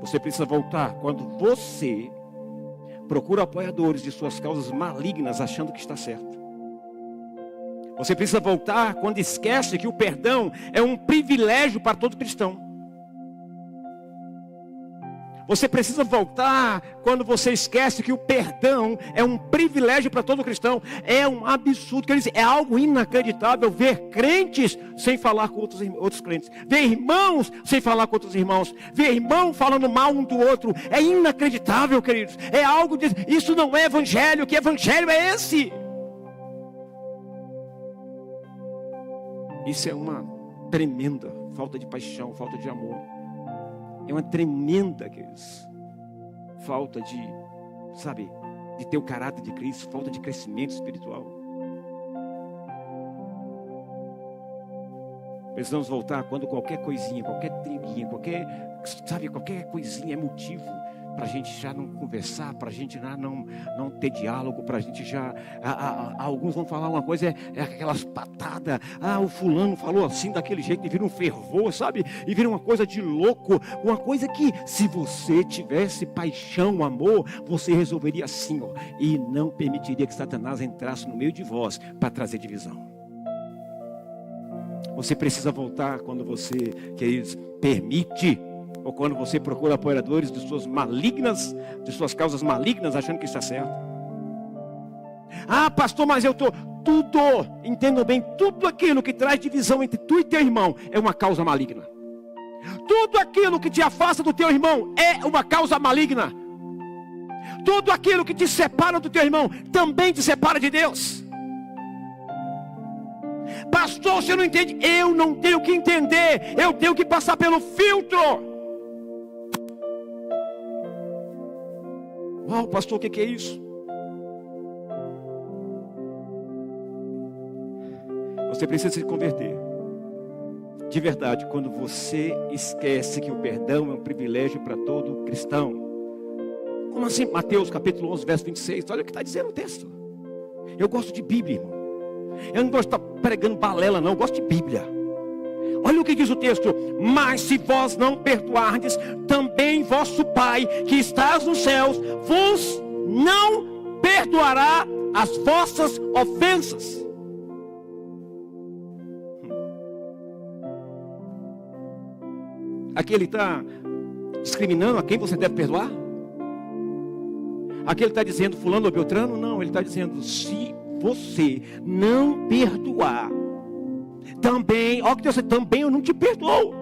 Você precisa voltar quando você procura apoiadores de suas causas malignas, achando que está certo. Você precisa voltar quando esquece que o perdão é um privilégio para todo cristão. Você precisa voltar quando você esquece que o perdão é um privilégio para todo cristão. É um absurdo, quer dizer, é algo inacreditável ver crentes sem falar com outros crentes, ver irmãos sem falar com outros irmãos, ver irmão falando mal um do outro. É inacreditável, queridos. É algo de... Isso não é evangelho. Que evangelho é esse? Isso é uma tremenda falta de paixão, falta de amor. É uma tremenda, queridos, falta de, de ter o caráter de Cristo, falta de crescimento espiritual. Precisamos voltar quando qualquer coisinha, qualquer triguinha, qualquer coisinha é motivo para a gente já não conversar, para a gente já não ter diálogo, para a gente já... alguns vão falar uma coisa, é aquelas patadas. O fulano falou assim, daquele jeito, e vira um fervor, e vira uma coisa de louco, uma coisa que, se você tivesse paixão, amor, você resolveria assim, e não permitiria que Satanás entrasse no meio de vós para trazer divisão. Você precisa voltar quando você, queridos, permite, ou quando você procura apoiadores de suas causas malignas, achando que está certo. Pastor, mas eu estou... Entendo bem, tudo aquilo que traz divisão entre tu e teu irmão é uma causa maligna. Tudo aquilo que te afasta do teu irmão é uma causa maligna. Tudo aquilo que te separa do teu irmão também te separa de Deus. Pastor, você não entende? Eu não tenho que entender, eu tenho que passar pelo filtro. Pastor, o que é isso? Você precisa se converter. De verdade, quando você esquece que o perdão é um privilégio para todo cristão. Como assim? Mateus capítulo 11, verso 26. Olha o que está dizendo o texto. Eu gosto de Bíblia, irmão. Eu não gosto de estar pregando balela, não. Eu gosto de Bíblia. Olha o que diz o texto: mas se vós não perdoardes, também vosso Pai que estás nos céus vos não perdoará as vossas ofensas. Aqui ele está discriminando a quem você deve perdoar? Aqui ele está dizendo fulano ou beltrano? Não, ele está dizendo, se você não perdoar, também, ó que Deus, também eu não te perdoo.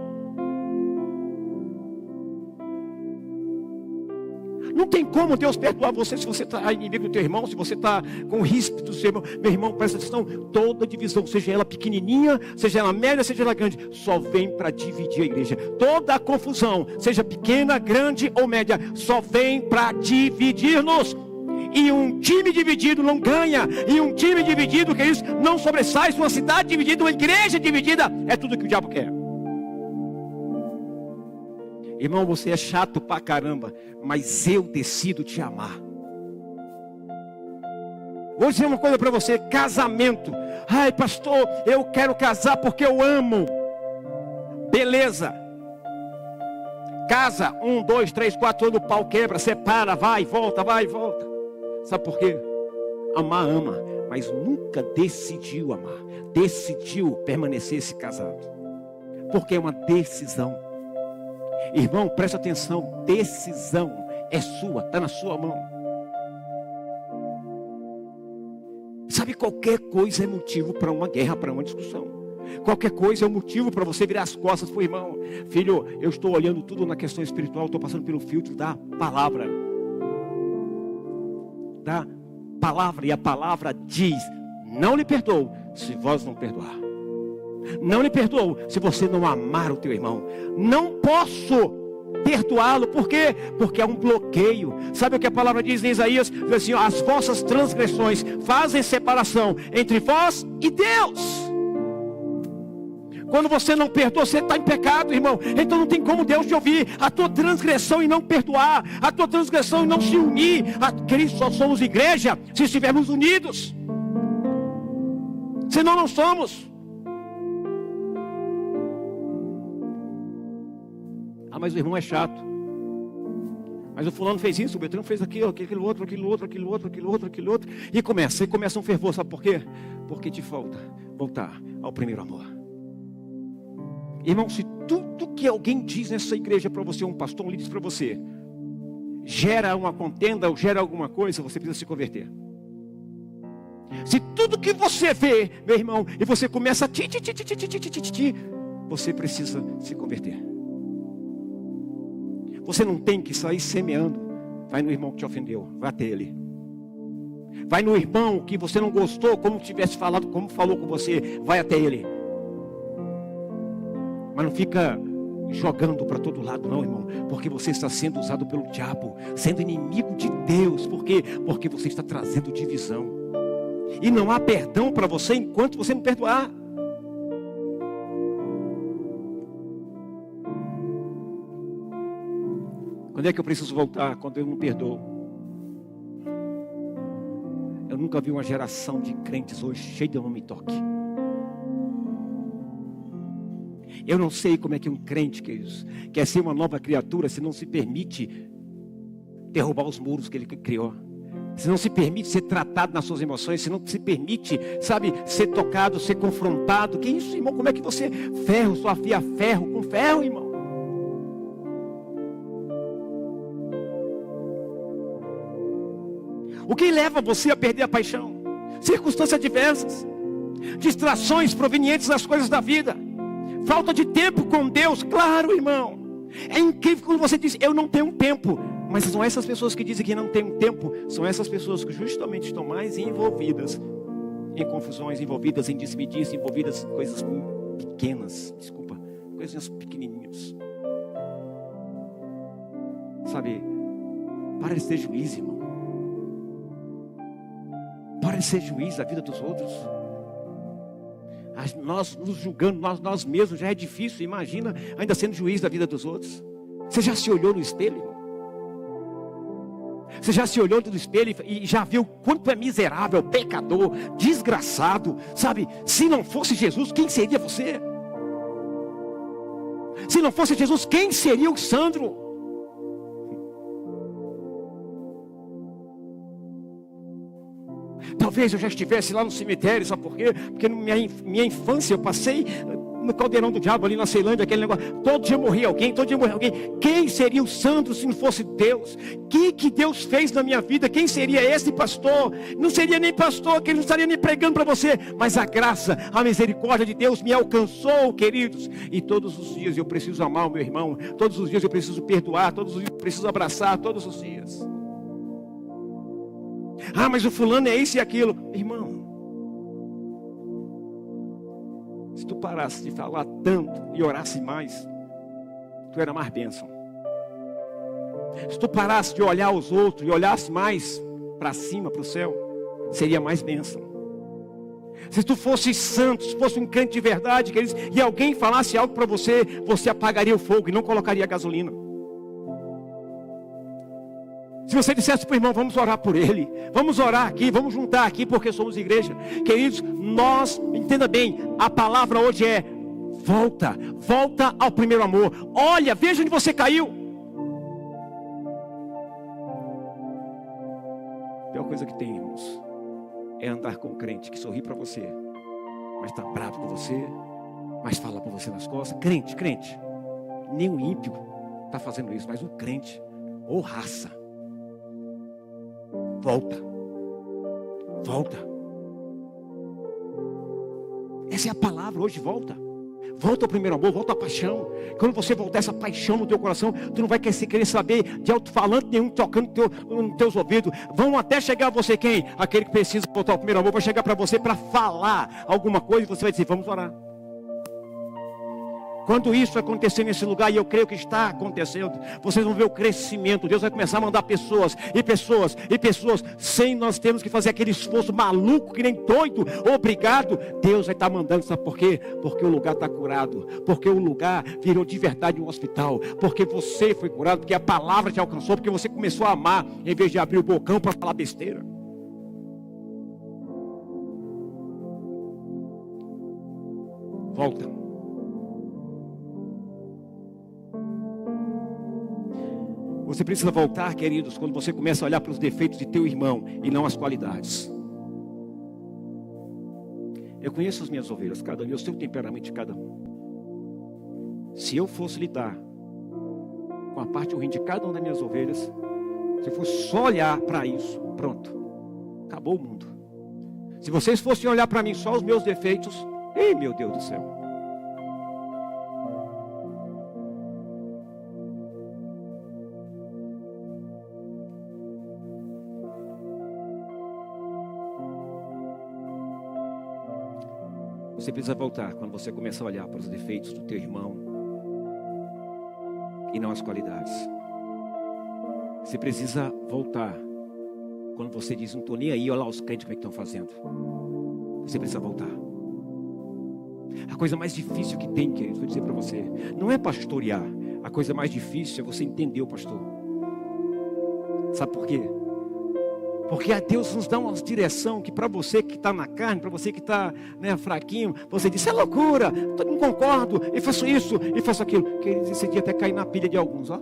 Não tem como Deus perdoar você se você está inimigo do teu irmão, se você está com o risco do seu irmão. Meu irmão, presta atenção, toda divisão, seja ela pequenininha, seja ela média, seja ela grande, só vem para dividir a igreja. Toda a confusão, seja pequena, grande ou média, só vem para dividir-nos. E um time dividido não ganha. E um time dividido, que isso, não sobressai. Uma cidade dividida, uma igreja dividida, é tudo que o diabo quer. Irmão, você é chato pra caramba, mas eu decido te amar. Vou dizer uma coisa para você: casamento. Ai, pastor, eu quero casar porque eu amo. Beleza. Casa, 1, 2, 3, 4 anos, o pau quebra, separa, vai, volta. Sabe por quê? Amar ama, mas nunca decidiu amar. Decidiu permanecer esse casado. Porque é uma decisão. Irmão, presta atenção, decisão é sua, está na sua mão. Sabe, qualquer coisa é motivo para uma guerra, para uma discussão. Qualquer coisa é um motivo para você virar as costas para o irmão. Filho, eu estou olhando tudo na questão espiritual, estou passando pelo filtro da palavra. Da palavra, e a palavra diz: não lhe perdoo se vós não perdoar. Não lhe perdoo se você não amar o teu irmão. Não posso perdoá-lo. Por quê? Porque é um bloqueio. Sabe o que a palavra diz em Isaías? Diz assim: as vossas transgressões fazem separação entre vós e Deus. Quando você não perdoa, você está em pecado, irmão. Então não tem como Deus te ouvir. A tua transgressão e não perdoar, a tua transgressão e não se unir a Cristo. Só somos igreja se estivermos unidos. Senão não somos. Mas o irmão é chato. Mas o fulano fez isso, o Beltrano fez aquilo, aquilo outro. E começa um fervor, sabe por quê? Porque te falta voltar ao primeiro amor. Irmão, se tudo que alguém diz nessa igreja para você, um pastor, um líder diz para você, gera uma contenda ou gera alguma coisa, você precisa se converter. Se tudo que você vê, meu irmão, e você começa a você precisa se converter. Você não tem que sair semeando. Vai no irmão que te ofendeu, vai até ele. Vai no irmão que você não gostou, como tivesse falado, como falou com você, vai até ele. Mas não fica jogando para todo lado, não, irmão, porque você está sendo usado pelo diabo, sendo inimigo de Deus. Por quê? Porque você está trazendo divisão. E não há perdão para você enquanto você não perdoar. Quando é que eu preciso voltar? Quando eu não perdoo. Eu nunca vi uma geração de crentes hoje cheia de nome e toque. Eu não sei como é que um crente quer ser uma nova criatura se não se permite derrubar os muros que ele criou. Se não se permite ser tratado nas suas emoções, se não se permite, sabe, ser tocado, ser confrontado. Que isso, irmão? Como é que você ferro, só afia ferro com ferro, irmão? O que leva você a perder a paixão? Circunstâncias diversas, distrações provenientes das coisas da vida, falta de tempo com Deus. Claro, irmão, é incrível quando você diz, eu não tenho tempo. Mas são essas pessoas que dizem que não têm tempo, são essas pessoas que justamente estão mais envolvidas em confusões, envolvidas em despedidas, envolvidas em coisas pequenas, coisas pequenininhas. Sabe, para de ser juiz, irmão. Para de ser juiz da vida dos outros. Nós nos julgando, nós mesmos, já é difícil, imagina ainda sendo juiz da vida dos outros. Você já se olhou no espelho, irmão? Você já se olhou no espelho e já viu quanto é miserável, pecador, desgraçado, sabe? Se não fosse Jesus, quem seria você? Se não fosse Jesus, quem seria o Sandro? Talvez eu já estivesse lá no cemitério, sabe por quê? Porque na minha infância eu passei no caldeirão do diabo ali na Ceilândia, aquele negócio, todo dia morria alguém. Quem seria o Sandro se não fosse Deus? O que Deus fez na minha vida? Quem seria esse pastor? Não seria nem pastor, que ele não estaria nem pregando para você, mas a graça, a misericórdia de Deus me alcançou, queridos, e todos os dias eu preciso amar o meu irmão, todos os dias eu preciso perdoar, todos os dias eu preciso abraçar, todos os dias. Ah, mas o fulano é isso e aquilo. Irmão, se tu parasse de falar tanto e orasse mais, tu era mais bênção. Se tu parasse de olhar os outros e olhasse mais para cima, para o céu, seria mais bênção. Se tu fosse santo, se fosse um crente de verdade, queridos, e alguém falasse algo para você, você apagaria o fogo e não colocaria gasolina. Se você dissesse para o irmão, vamos orar por ele, vamos orar aqui, vamos juntar aqui porque somos igreja. Queridos, entenda bem, a palavra hoje é, volta ao primeiro amor. Olha, veja onde você caiu. A pior coisa que tem, irmãos, é andar com um crente que sorri para você, mas está bravo com você, mas fala para você nas costas. Crente, nem o ímpio está fazendo isso, mas o crente, ou raça. Volta. Essa é a palavra hoje, volta ao primeiro amor, volta à paixão. Quando você voltar essa paixão no teu coração, tu não vai querer saber de alto-falante nenhum tocando nos teus ouvidos. Vão até chegar a você quem? Aquele que precisa voltar ao primeiro amor, vai chegar para você para falar alguma coisa e você vai dizer, vamos orar. Quando isso acontecer nesse lugar, e eu creio que está acontecendo, vocês vão ver o crescimento. Deus vai começar a mandar pessoas, sem nós termos que fazer aquele esforço maluco, que nem doido, obrigado. Deus vai estar mandando, sabe por quê? Porque o lugar está curado, porque o lugar virou de verdade um hospital, porque você foi curado, porque a palavra te alcançou, porque você começou a amar, em vez de abrir o bocão para falar besteira. Volta. Você precisa voltar, queridos, quando você começa a olhar para os defeitos de teu irmão e não as qualidades. Eu conheço as minhas ovelhas, cada um, eu sei o temperamento de cada um. Se eu fosse lidar com a parte ruim de cada uma das minhas ovelhas, Se for só olhar para isso, pronto, acabou o mundo. Se vocês fossem olhar para mim só os meus defeitos, ei, meu Deus do céu. Você precisa voltar quando você começar a olhar para os defeitos do teu irmão e não as qualidades. Você precisa voltar quando você diz, não estou nem aí, olha lá os crentes como é que estão fazendo. Você precisa voltar. A coisa mais difícil que tem, querido, vou dizer para você, não é pastorear. A coisa mais difícil é você entender o pastor. Sabe por quê? Porque a Deus nos dá uma direção que para você que está na carne, para você que está, né, fraquinho, você diz, é loucura, eu não concordo, eu faço isso, e faço aquilo. Queridos, esse dia até cair na pilha de alguns, ó.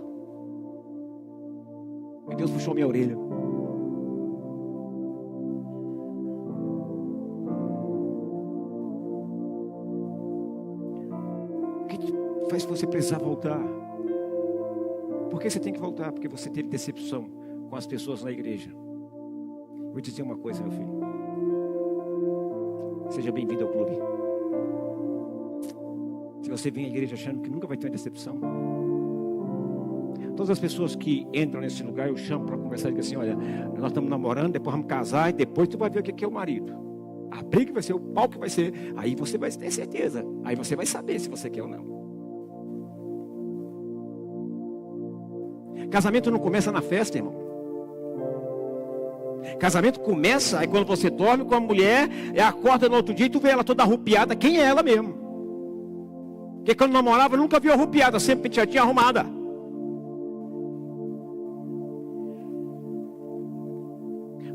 E Deus puxou minha orelha. O que faz você precisar voltar? Por que você tem que voltar? Porque você teve decepção com as pessoas na igreja. Vou te dizer uma coisa, meu filho. Seja bem-vindo ao clube. Se você vem à igreja achando que nunca vai ter uma decepção, todas as pessoas que entram nesse lugar eu chamo para conversar e digo assim, olha, nós estamos namorando, depois vamos casar e depois tu vai ver o que é o marido. A briga vai ser, o pau que vai ser. Aí você vai ter certeza. Aí você vai saber se você quer ou não. Casamento não começa na festa, irmão. Casamento começa aí quando você dorme com a mulher, acorda no outro dia e tu vê ela toda arrupiada. Quem é ela mesmo? Porque quando namorava nunca viu arrupiada, sempre penteadinha arrumada.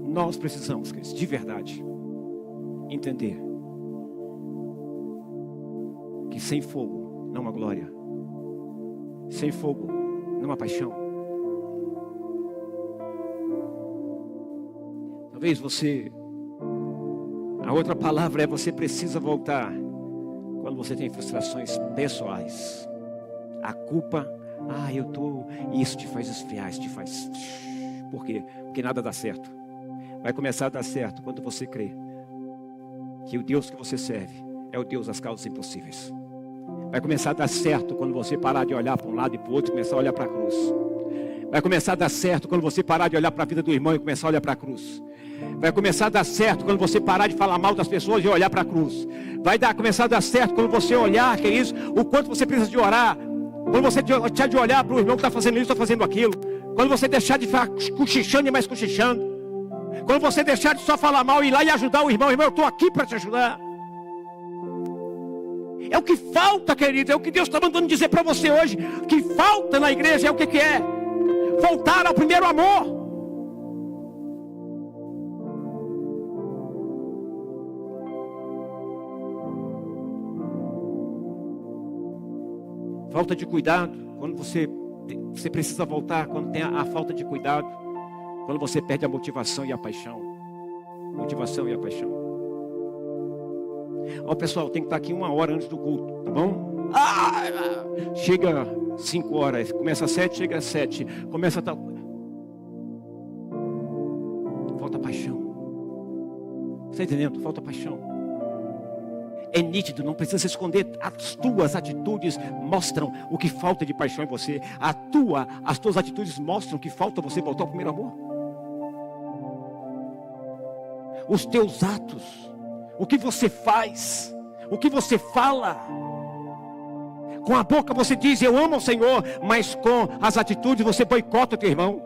Nós precisamos, de verdade, entender que sem fogo não há glória, sem fogo não há paixão. Talvez você, a outra palavra é você precisa voltar quando você tem frustrações pessoais. A culpa, isso te faz esfriar, isso te faz... Por quê? Porque nada dá certo. Vai começar a dar certo quando você crê que o Deus que você serve é o Deus das causas impossíveis. Vai começar a dar certo quando você parar de olhar para um lado e para o outro e começar a olhar para a cruz. Vai começar a dar certo quando você parar de olhar para a vida do irmão e começar a olhar para a cruz. Vai começar a dar certo quando você parar de falar mal das pessoas e olhar para a cruz. Começar a dar certo quando você olhar, que é isso, o quanto você precisa de orar. Quando você deixar de olhar para o irmão que está fazendo isso, está fazendo aquilo. Quando você deixar de ficar cochichando e mais cochichando. Quando você deixar de só falar mal e ir lá e ajudar o irmão, eu estou aqui para te ajudar. É o que falta, querido, é o que Deus está mandando dizer para você hoje. O que falta na igreja é o que é? Voltar ao primeiro amor. Falta de cuidado, quando você precisa voltar, quando tem a falta de cuidado, quando você perde a motivação e a paixão. Motivação e a paixão. Ó, pessoal, tem que estar aqui 1 hora antes do culto, tá bom? Chega 5 horas, começa às 7, chega às 7, começa a tal. Falta paixão. Você está entendendo? Falta paixão. É nítido, não precisa se esconder. As tuas atitudes mostram o que falta de paixão em você. As tuas atitudes mostram o que falta você voltar ao primeiro amor. Os teus atos, o que você faz, o que você fala. Com a boca você diz, eu amo o Senhor, mas com as atitudes você boicota o teu irmão.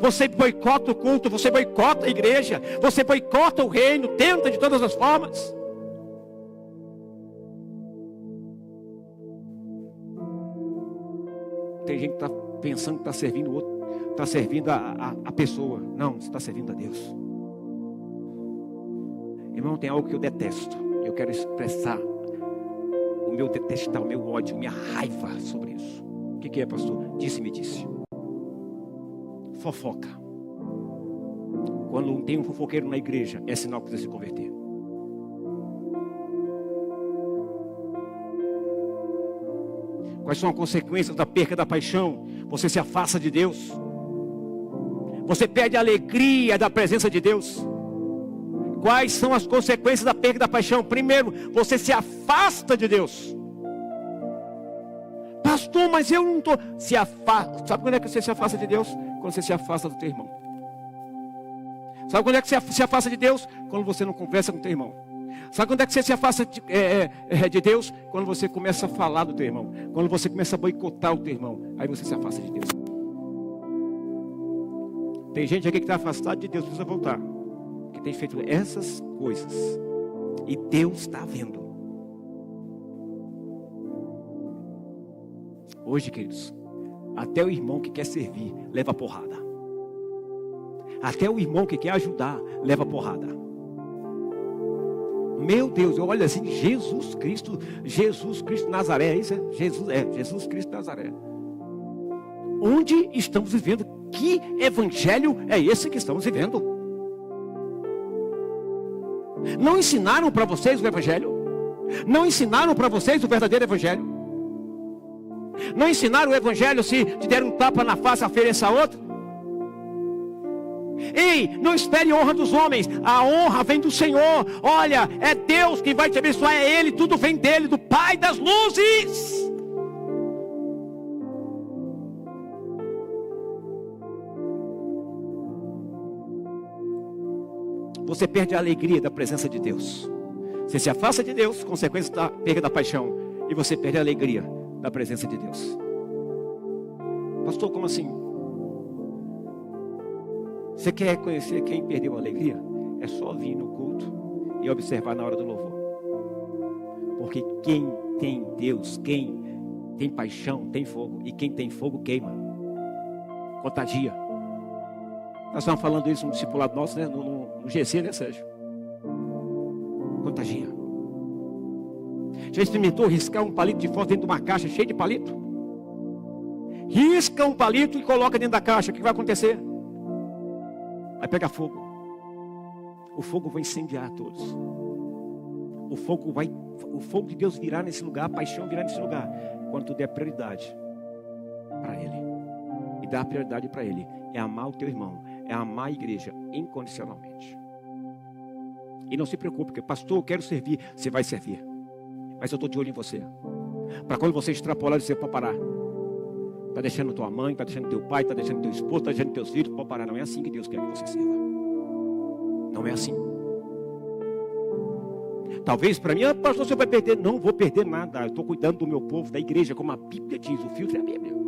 Você boicota o culto, você boicota a igreja, você boicota o reino, tenta de todas as formas. Tem gente que está pensando que está servindo o outro, está servindo a pessoa. Não, você está servindo a Deus. Irmão, tem algo que eu detesto. Eu quero expressar o meu detestar, o meu ódio, minha raiva sobre isso. O que é, pastor? Disse-me disse. Fofoca. Quando tem um fofoqueiro na igreja, é sinal que precisa se converter. Quais são as consequências da perca da paixão? Você se afasta de Deus. Você perde a alegria da presença de Deus. Quais são as consequências da perda da paixão? Primeiro, você se afasta de Deus. Pastor, mas eu não estou. Sabe quando é que você se afasta de Deus? Quando você se afasta do teu irmão. Sabe quando é que você se afasta de Deus? Quando você não conversa com o teu irmão. Sabe quando é que você se afasta de Deus? Quando você começa a falar do teu irmão. Quando você começa a boicotar o teu irmão. Aí você se afasta de Deus. Tem gente aqui que está afastado de Deus, precisa voltar. Que tem feito essas coisas. E Deus está vendo. Hoje, queridos, até o irmão que quer servir leva porrada. Até o irmão que quer ajudar leva porrada. Meu Deus, eu olho assim, Jesus Cristo Nazaré, isso é? Jesus Cristo Nazaré. Onde estamos vivendo? Que evangelho é esse que estamos vivendo? Não ensinaram para vocês o evangelho? Não ensinaram para vocês o verdadeiro evangelho? Não ensinaram o evangelho se te deram um tapa na face, ofereça outro? Ei, não espere honra dos homens. A honra vem do Senhor. Olha, é Deus que vai te abençoar. É Ele, tudo vem dele, do Pai das luzes. Você perde a alegria da presença de Deus. Você se afasta de Deus, consequência da perda da paixão. E você perde a alegria da presença de Deus. Pastor, como assim? Você quer conhecer quem perdeu a alegria? É só vir no culto e observar na hora do louvor. Porque quem tem Deus, quem tem paixão, tem fogo. E quem tem fogo, queima. Contagia. Nós estamos falando isso no discipulado nosso, né? No GC, né, Sérgio? Contagia. Já experimentou riscar um palito de fósforo dentro de uma caixa cheia de palito? Risca um palito e coloca dentro da caixa. O que vai acontecer? Vai pegar fogo. O fogo vai incendiar todos. O fogo de Deus virá nesse lugar, a paixão virá nesse lugar. Quando tu der prioridade para Ele. E dar prioridade para Ele. É amar o teu irmão. É amar a igreja incondicionalmente. E não se preocupe, porque pastor, eu quero servir. Você vai servir. Mas eu estou de olho em você. Para quando você extrapolar, você pode parar. Está deixando tua mãe, está deixando teu pai, está deixando teu esposo, está deixando teus filhos, pode parar. Não é assim que Deus quer que você sirva. Não é assim. Talvez para mim, pastor, você vai perder. Não vou perder nada. Eu estou cuidando do meu povo, da igreja, como a Bíblia diz. O filtro é a Bíblia.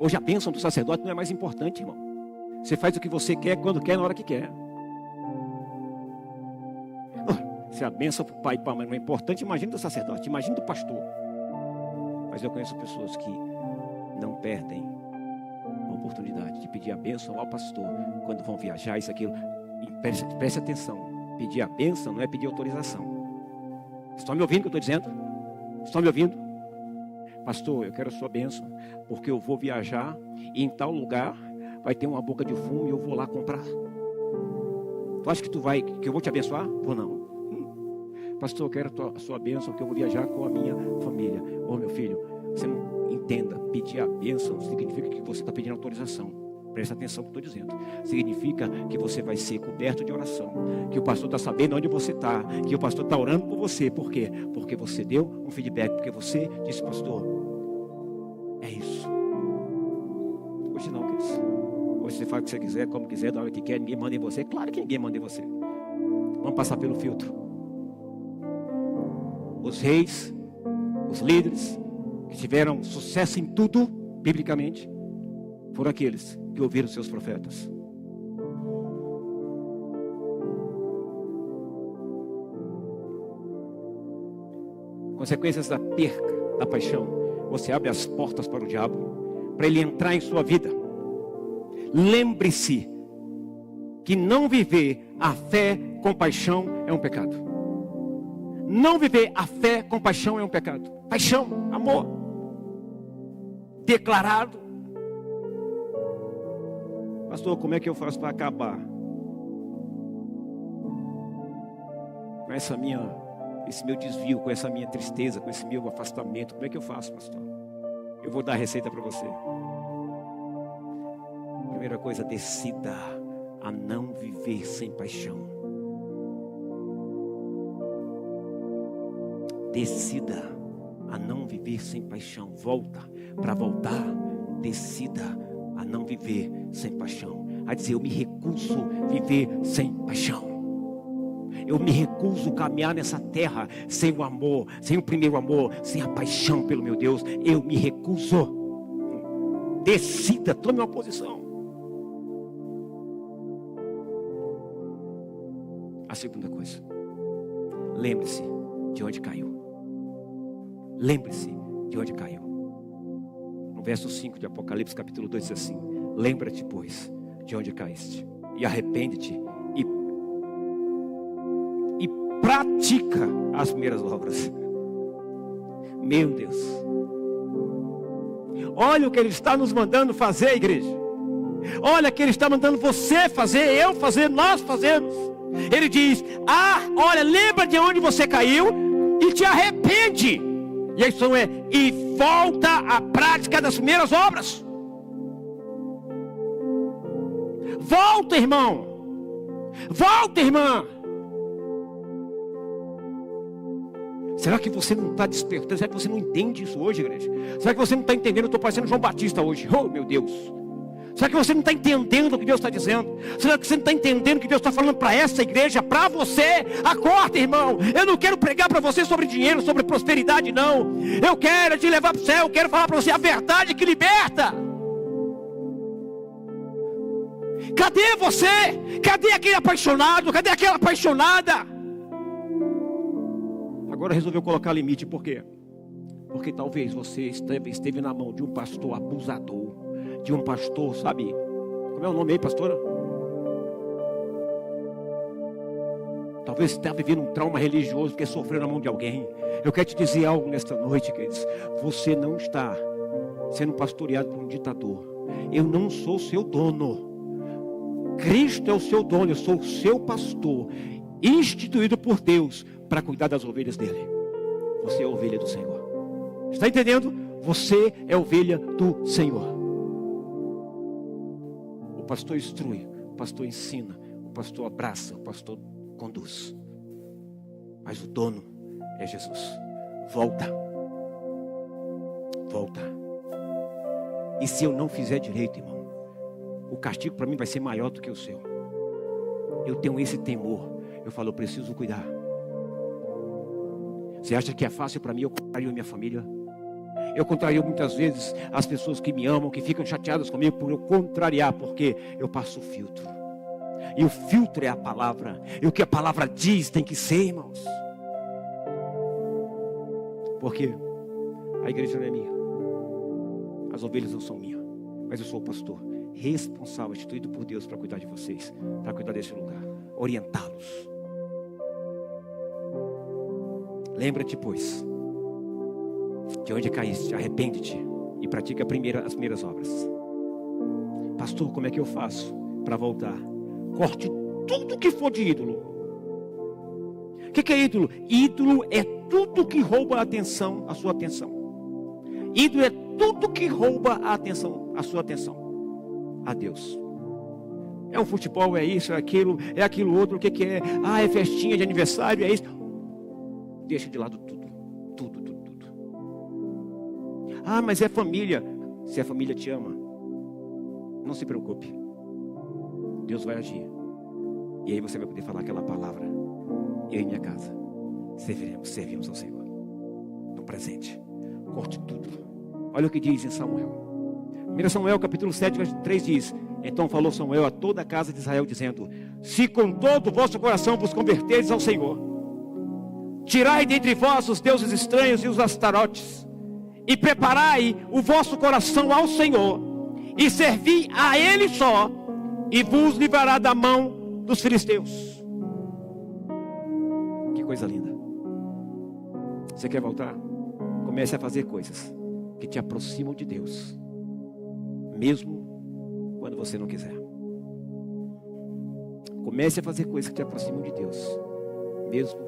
Hoje a bênção do sacerdote não é mais importante, irmão. Você faz o que você quer, quando quer, na hora que quer. Se a bênção para o pai e para a mãe não é importante, imagina do sacerdote, imagina do pastor. Mas eu conheço pessoas que não perdem a oportunidade de pedir a bênção ao pastor quando vão viajar, isso, aquilo. E preste atenção, pedir a bênção não é pedir autorização. Estão me ouvindo o que eu estou dizendo? Estão me ouvindo? Pastor, eu quero a sua bênção, porque eu vou viajar e em tal lugar vai ter uma boca de fumo e eu vou lá comprar. Tu acha que eu vou te abençoar? Vou não. Pastor, eu quero a sua bênção, porque eu vou viajar com a minha família. Ô meu filho, você não entenda, pedir a bênção significa que você está pedindo autorização. Presta atenção no que eu estou dizendo. Significa que você vai ser coberto de oração. Que o pastor está sabendo onde você está. Que o pastor está orando por você. Por quê? Porque você deu um feedback. Porque você disse, pastor, é isso. Hoje não, queridos. Hoje você faz o que você quiser, como quiser, da hora que quer. Ninguém manda em você. Claro que ninguém manda em você. Vamos passar pelo filtro. Os reis, os líderes que tiveram sucesso em tudo, biblicamente, foram aqueles que ouviram seus profetas. Consequências da perca da paixão. Você abre as portas para o diabo, para ele entrar em sua vida. Lembre-se que não viver a fé com paixão é um pecado. Não viver a fé com paixão é um pecado. Paixão, amor declarado. Pastor, como é que eu faço para acabar com essa minha esse meu desvio, com essa minha tristeza, com esse meu afastamento, como é que eu faço, pastor? Eu vou dar a receita para você. Primeira coisa, decida a não viver sem paixão. Decida a não viver sem paixão. Para voltar, decida a não viver sem paixão. A dizer, eu me recuso a viver sem paixão. Eu me recuso a caminhar nessa terra sem o amor, sem o primeiro amor, sem a paixão pelo meu Deus. Eu me recuso. Decida, tome uma posição. A segunda coisa, lembre-se de onde caiu. Lembre-se de onde caiu. No verso 5 de Apocalipse capítulo 2 diz assim: lembra-te, pois, de onde caíste, e arrepende-te, e pratica as primeiras obras. Meu Deus, olha o que Ele está nos mandando fazer, igreja. Olha o que Ele está mandando você fazer, eu fazer, nós fazermos. Ele diz, olha, lembra de onde você caiu e te arrepende. E a expressão é, e volta à prática das primeiras obras. Volta, irmão. Volta, irmã. Será que você não está despertando? Será que você não entende isso hoje, igreja? Será que você não está entendendo? Eu estou parecendo João Batista hoje. Oh, meu Deus. Será que você não está entendendo o que Deus está dizendo? Será que você não está entendendo o que Deus está falando para essa igreja, para você? Acorda, irmão. Eu não quero pregar para você sobre dinheiro, sobre prosperidade, não. Eu quero te levar para o céu. Eu quero falar para você a verdade que liberta. Cadê você? Cadê aquele apaixonado? Cadê aquela apaixonada? Agora resolveu colocar limite. Por quê? Porque talvez você esteve na mão de um pastor abusador, de um pastor, sabe? Como é o nome aí, pastora? Talvez você está vivendo um trauma religioso porque sofreu na mão de alguém. Eu quero te dizer algo nesta noite, queridos. Você não está sendo pastoreado por um ditador. Eu não sou seu dono. Cristo é o seu dono. Eu sou o seu pastor, instituído por Deus para cuidar das ovelhas dele. Você é a ovelha do Senhor. Está entendendo? Você é a ovelha do Senhor. O pastor instrui, o pastor ensina, o pastor abraça, o pastor conduz. Mas o dono é Jesus. Volta. Volta. E se eu não fizer direito, irmão, o castigo para mim vai ser maior do que o seu. Eu tenho esse temor. Eu falo, eu preciso cuidar. Você acha que é fácil para mim? Eu contrario a minha família. Eu contrario muitas vezes as pessoas que me amam, que ficam chateadas comigo por eu contrariar, porque eu passo o filtro. E o filtro é a palavra. E o que a palavra diz tem que ser, irmãos. Porque a igreja não é minha. As ovelhas não são minhas. Mas eu sou o pastor responsável, instituído por Deus para cuidar de vocês, para cuidar desse lugar, orientá-los. Lembra-te, pois, de onde caíste, arrepende-te e pratica as primeiras obras. Pastor, como é que eu faço para voltar? Corte tudo que for de ídolo. O que é ídolo? Ídolo é tudo que rouba a atenção, a sua atenção. Ídolo é tudo que rouba a atenção, a sua atenção a Deus. É um futebol, é isso, é aquilo outro, o que é? É festinha de aniversário, é isso. Deixa de lado tudo. Mas é família. Se a família te ama, não se preocupe. Deus vai agir. E aí você vai poder falar aquela palavra. Eu e minha casa servimos ao Senhor. No presente. Corte tudo. Olha o que diz em Samuel. 1 Samuel capítulo 7, verso 3 diz: então falou Samuel a toda a casa de Israel, dizendo: se com todo o vosso coração vos converterdes ao Senhor, tirai dentre vós os deuses estranhos e os astarotes, e preparai o vosso coração ao Senhor, e servi a Ele só, e vos livrará da mão dos filisteus. Que coisa linda. Você quer voltar? Comece a fazer coisas que te aproximam de Deus, mesmo quando você não quiser. Comece a fazer coisas que te aproximam de Deus, mesmo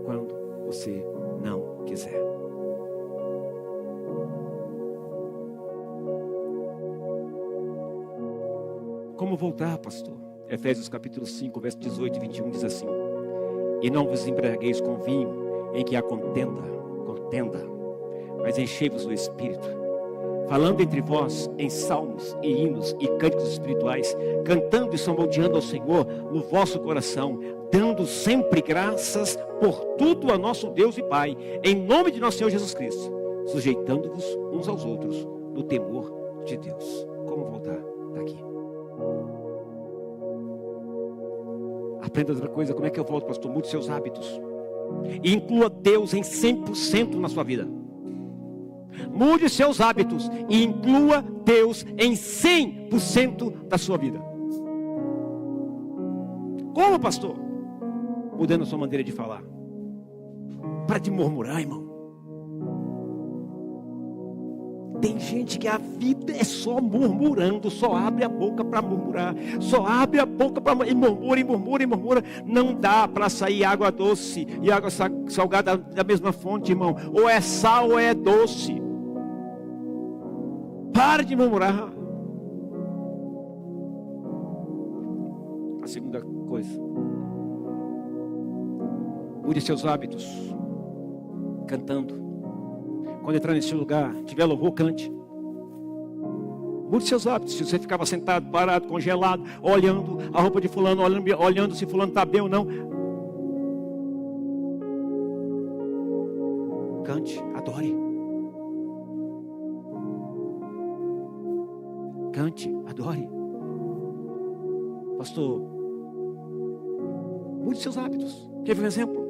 quando você não quiser. Como voltar, pastor? Efésios capítulo 5, verso 18 e 21 diz assim: e não vos embriagueis com vinho, em que há contenda, mas enchei-vos do Espírito, falando entre vós em salmos e hinos e cânticos espirituais, cantando e salmodiando ao Senhor no vosso coração, dando sempre graças por tudo a nosso Deus e Pai, em nome de nosso Senhor Jesus Cristo, sujeitando-vos uns aos outros no temor de Deus. Como voltar daqui? Aprenda outra coisa. Como é que eu volto, pastor? Mude seus hábitos e inclua Deus em 100% na sua vida. Mude seus hábitos e inclua Deus em 100% da sua vida. Como, pastor? Mudando a sua maneira de falar. Para de murmurar, irmão. Tem gente que a vida é só murmurando, só abre a boca para murmurar, só abre a boca para e murmura. Não dá para sair água doce e água salgada da mesma fonte, irmão. Ou é sal ou é doce. Para de murmurar. A segunda coisa: mude seus hábitos cantando. Quando entrar nesse lugar, tiver louvor, cante. Mude seus hábitos. Se você ficava sentado, parado, congelado, olhando a roupa de fulano, olhando se fulano está bem ou não, cante, adore. Cante, adore. Pastor, mude seus hábitos. Quer ver um exemplo?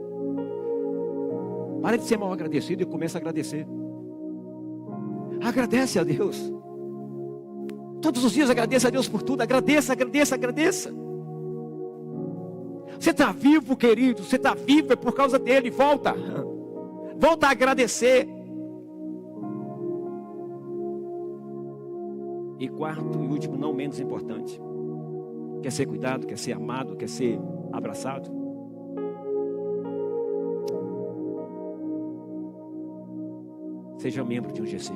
Pare de ser mal agradecido e comece a agradecer. Agradece a Deus. Todos os dias agradeça a Deus por tudo. Agradeça. Você está vivo, querido. Você está vivo, é por causa dele. Volta a agradecer. E quarto e último, não menos importante: quer ser cuidado, quer ser amado, quer ser abraçado? Seja membro de um GC.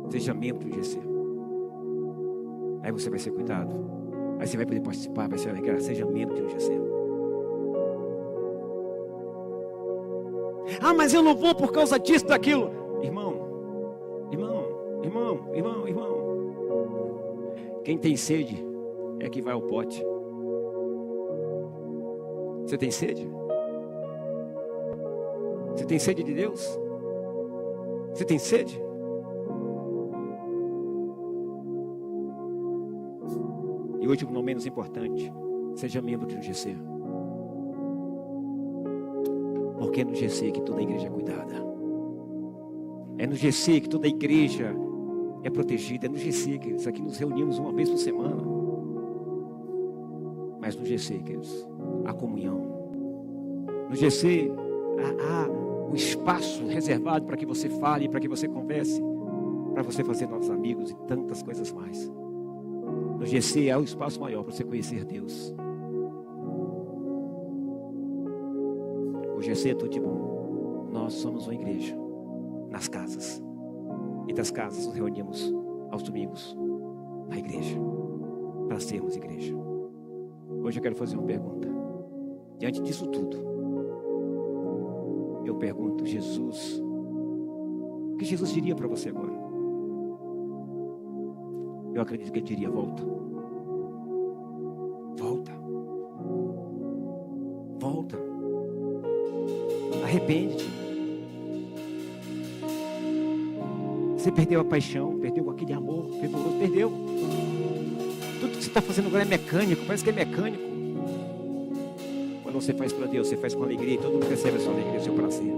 Seja membro de um GC. Aí você vai ser cuidado. Aí você vai poder participar, vai ser alegrar. Seja membro de um GC. Ah, mas eu não vou por causa disso, daquilo. Irmão. Quem tem sede é que vai ao pote. Você tem sede? Você tem sede de Deus? Você tem sede? E último, não menos importante: seja membro de um GC. Porque é no GC que toda a igreja é cuidada. É no GC que toda a igreja é protegida. É no GC, queridos. Aqui nos reunimos uma vez por semana. Mas no GC, queridos, a comunhão. No GC há o espaço reservado para que você fale, para que você converse, para você fazer novos amigos e tantas coisas mais. No GC é o espaço maior para você conhecer Deus. O GC é tudo de bom. Nós somos uma igreja nas casas. E das casas nos reunimos aos domingos na igreja, para sermos igreja. Hoje eu quero fazer uma pergunta. Diante disso tudo, eu pergunto: Jesus, o que Jesus diria para você agora? Eu acredito que ele diria: volta. Arrepende-te. Você perdeu a paixão, perdeu aquele amor fervoroso, perdeu. Tudo que você está fazendo agora é mecânico, parece que é mecânico. Quando você faz para Deus, você faz com alegria e todo mundo recebe a sua alegria, o seu prazer.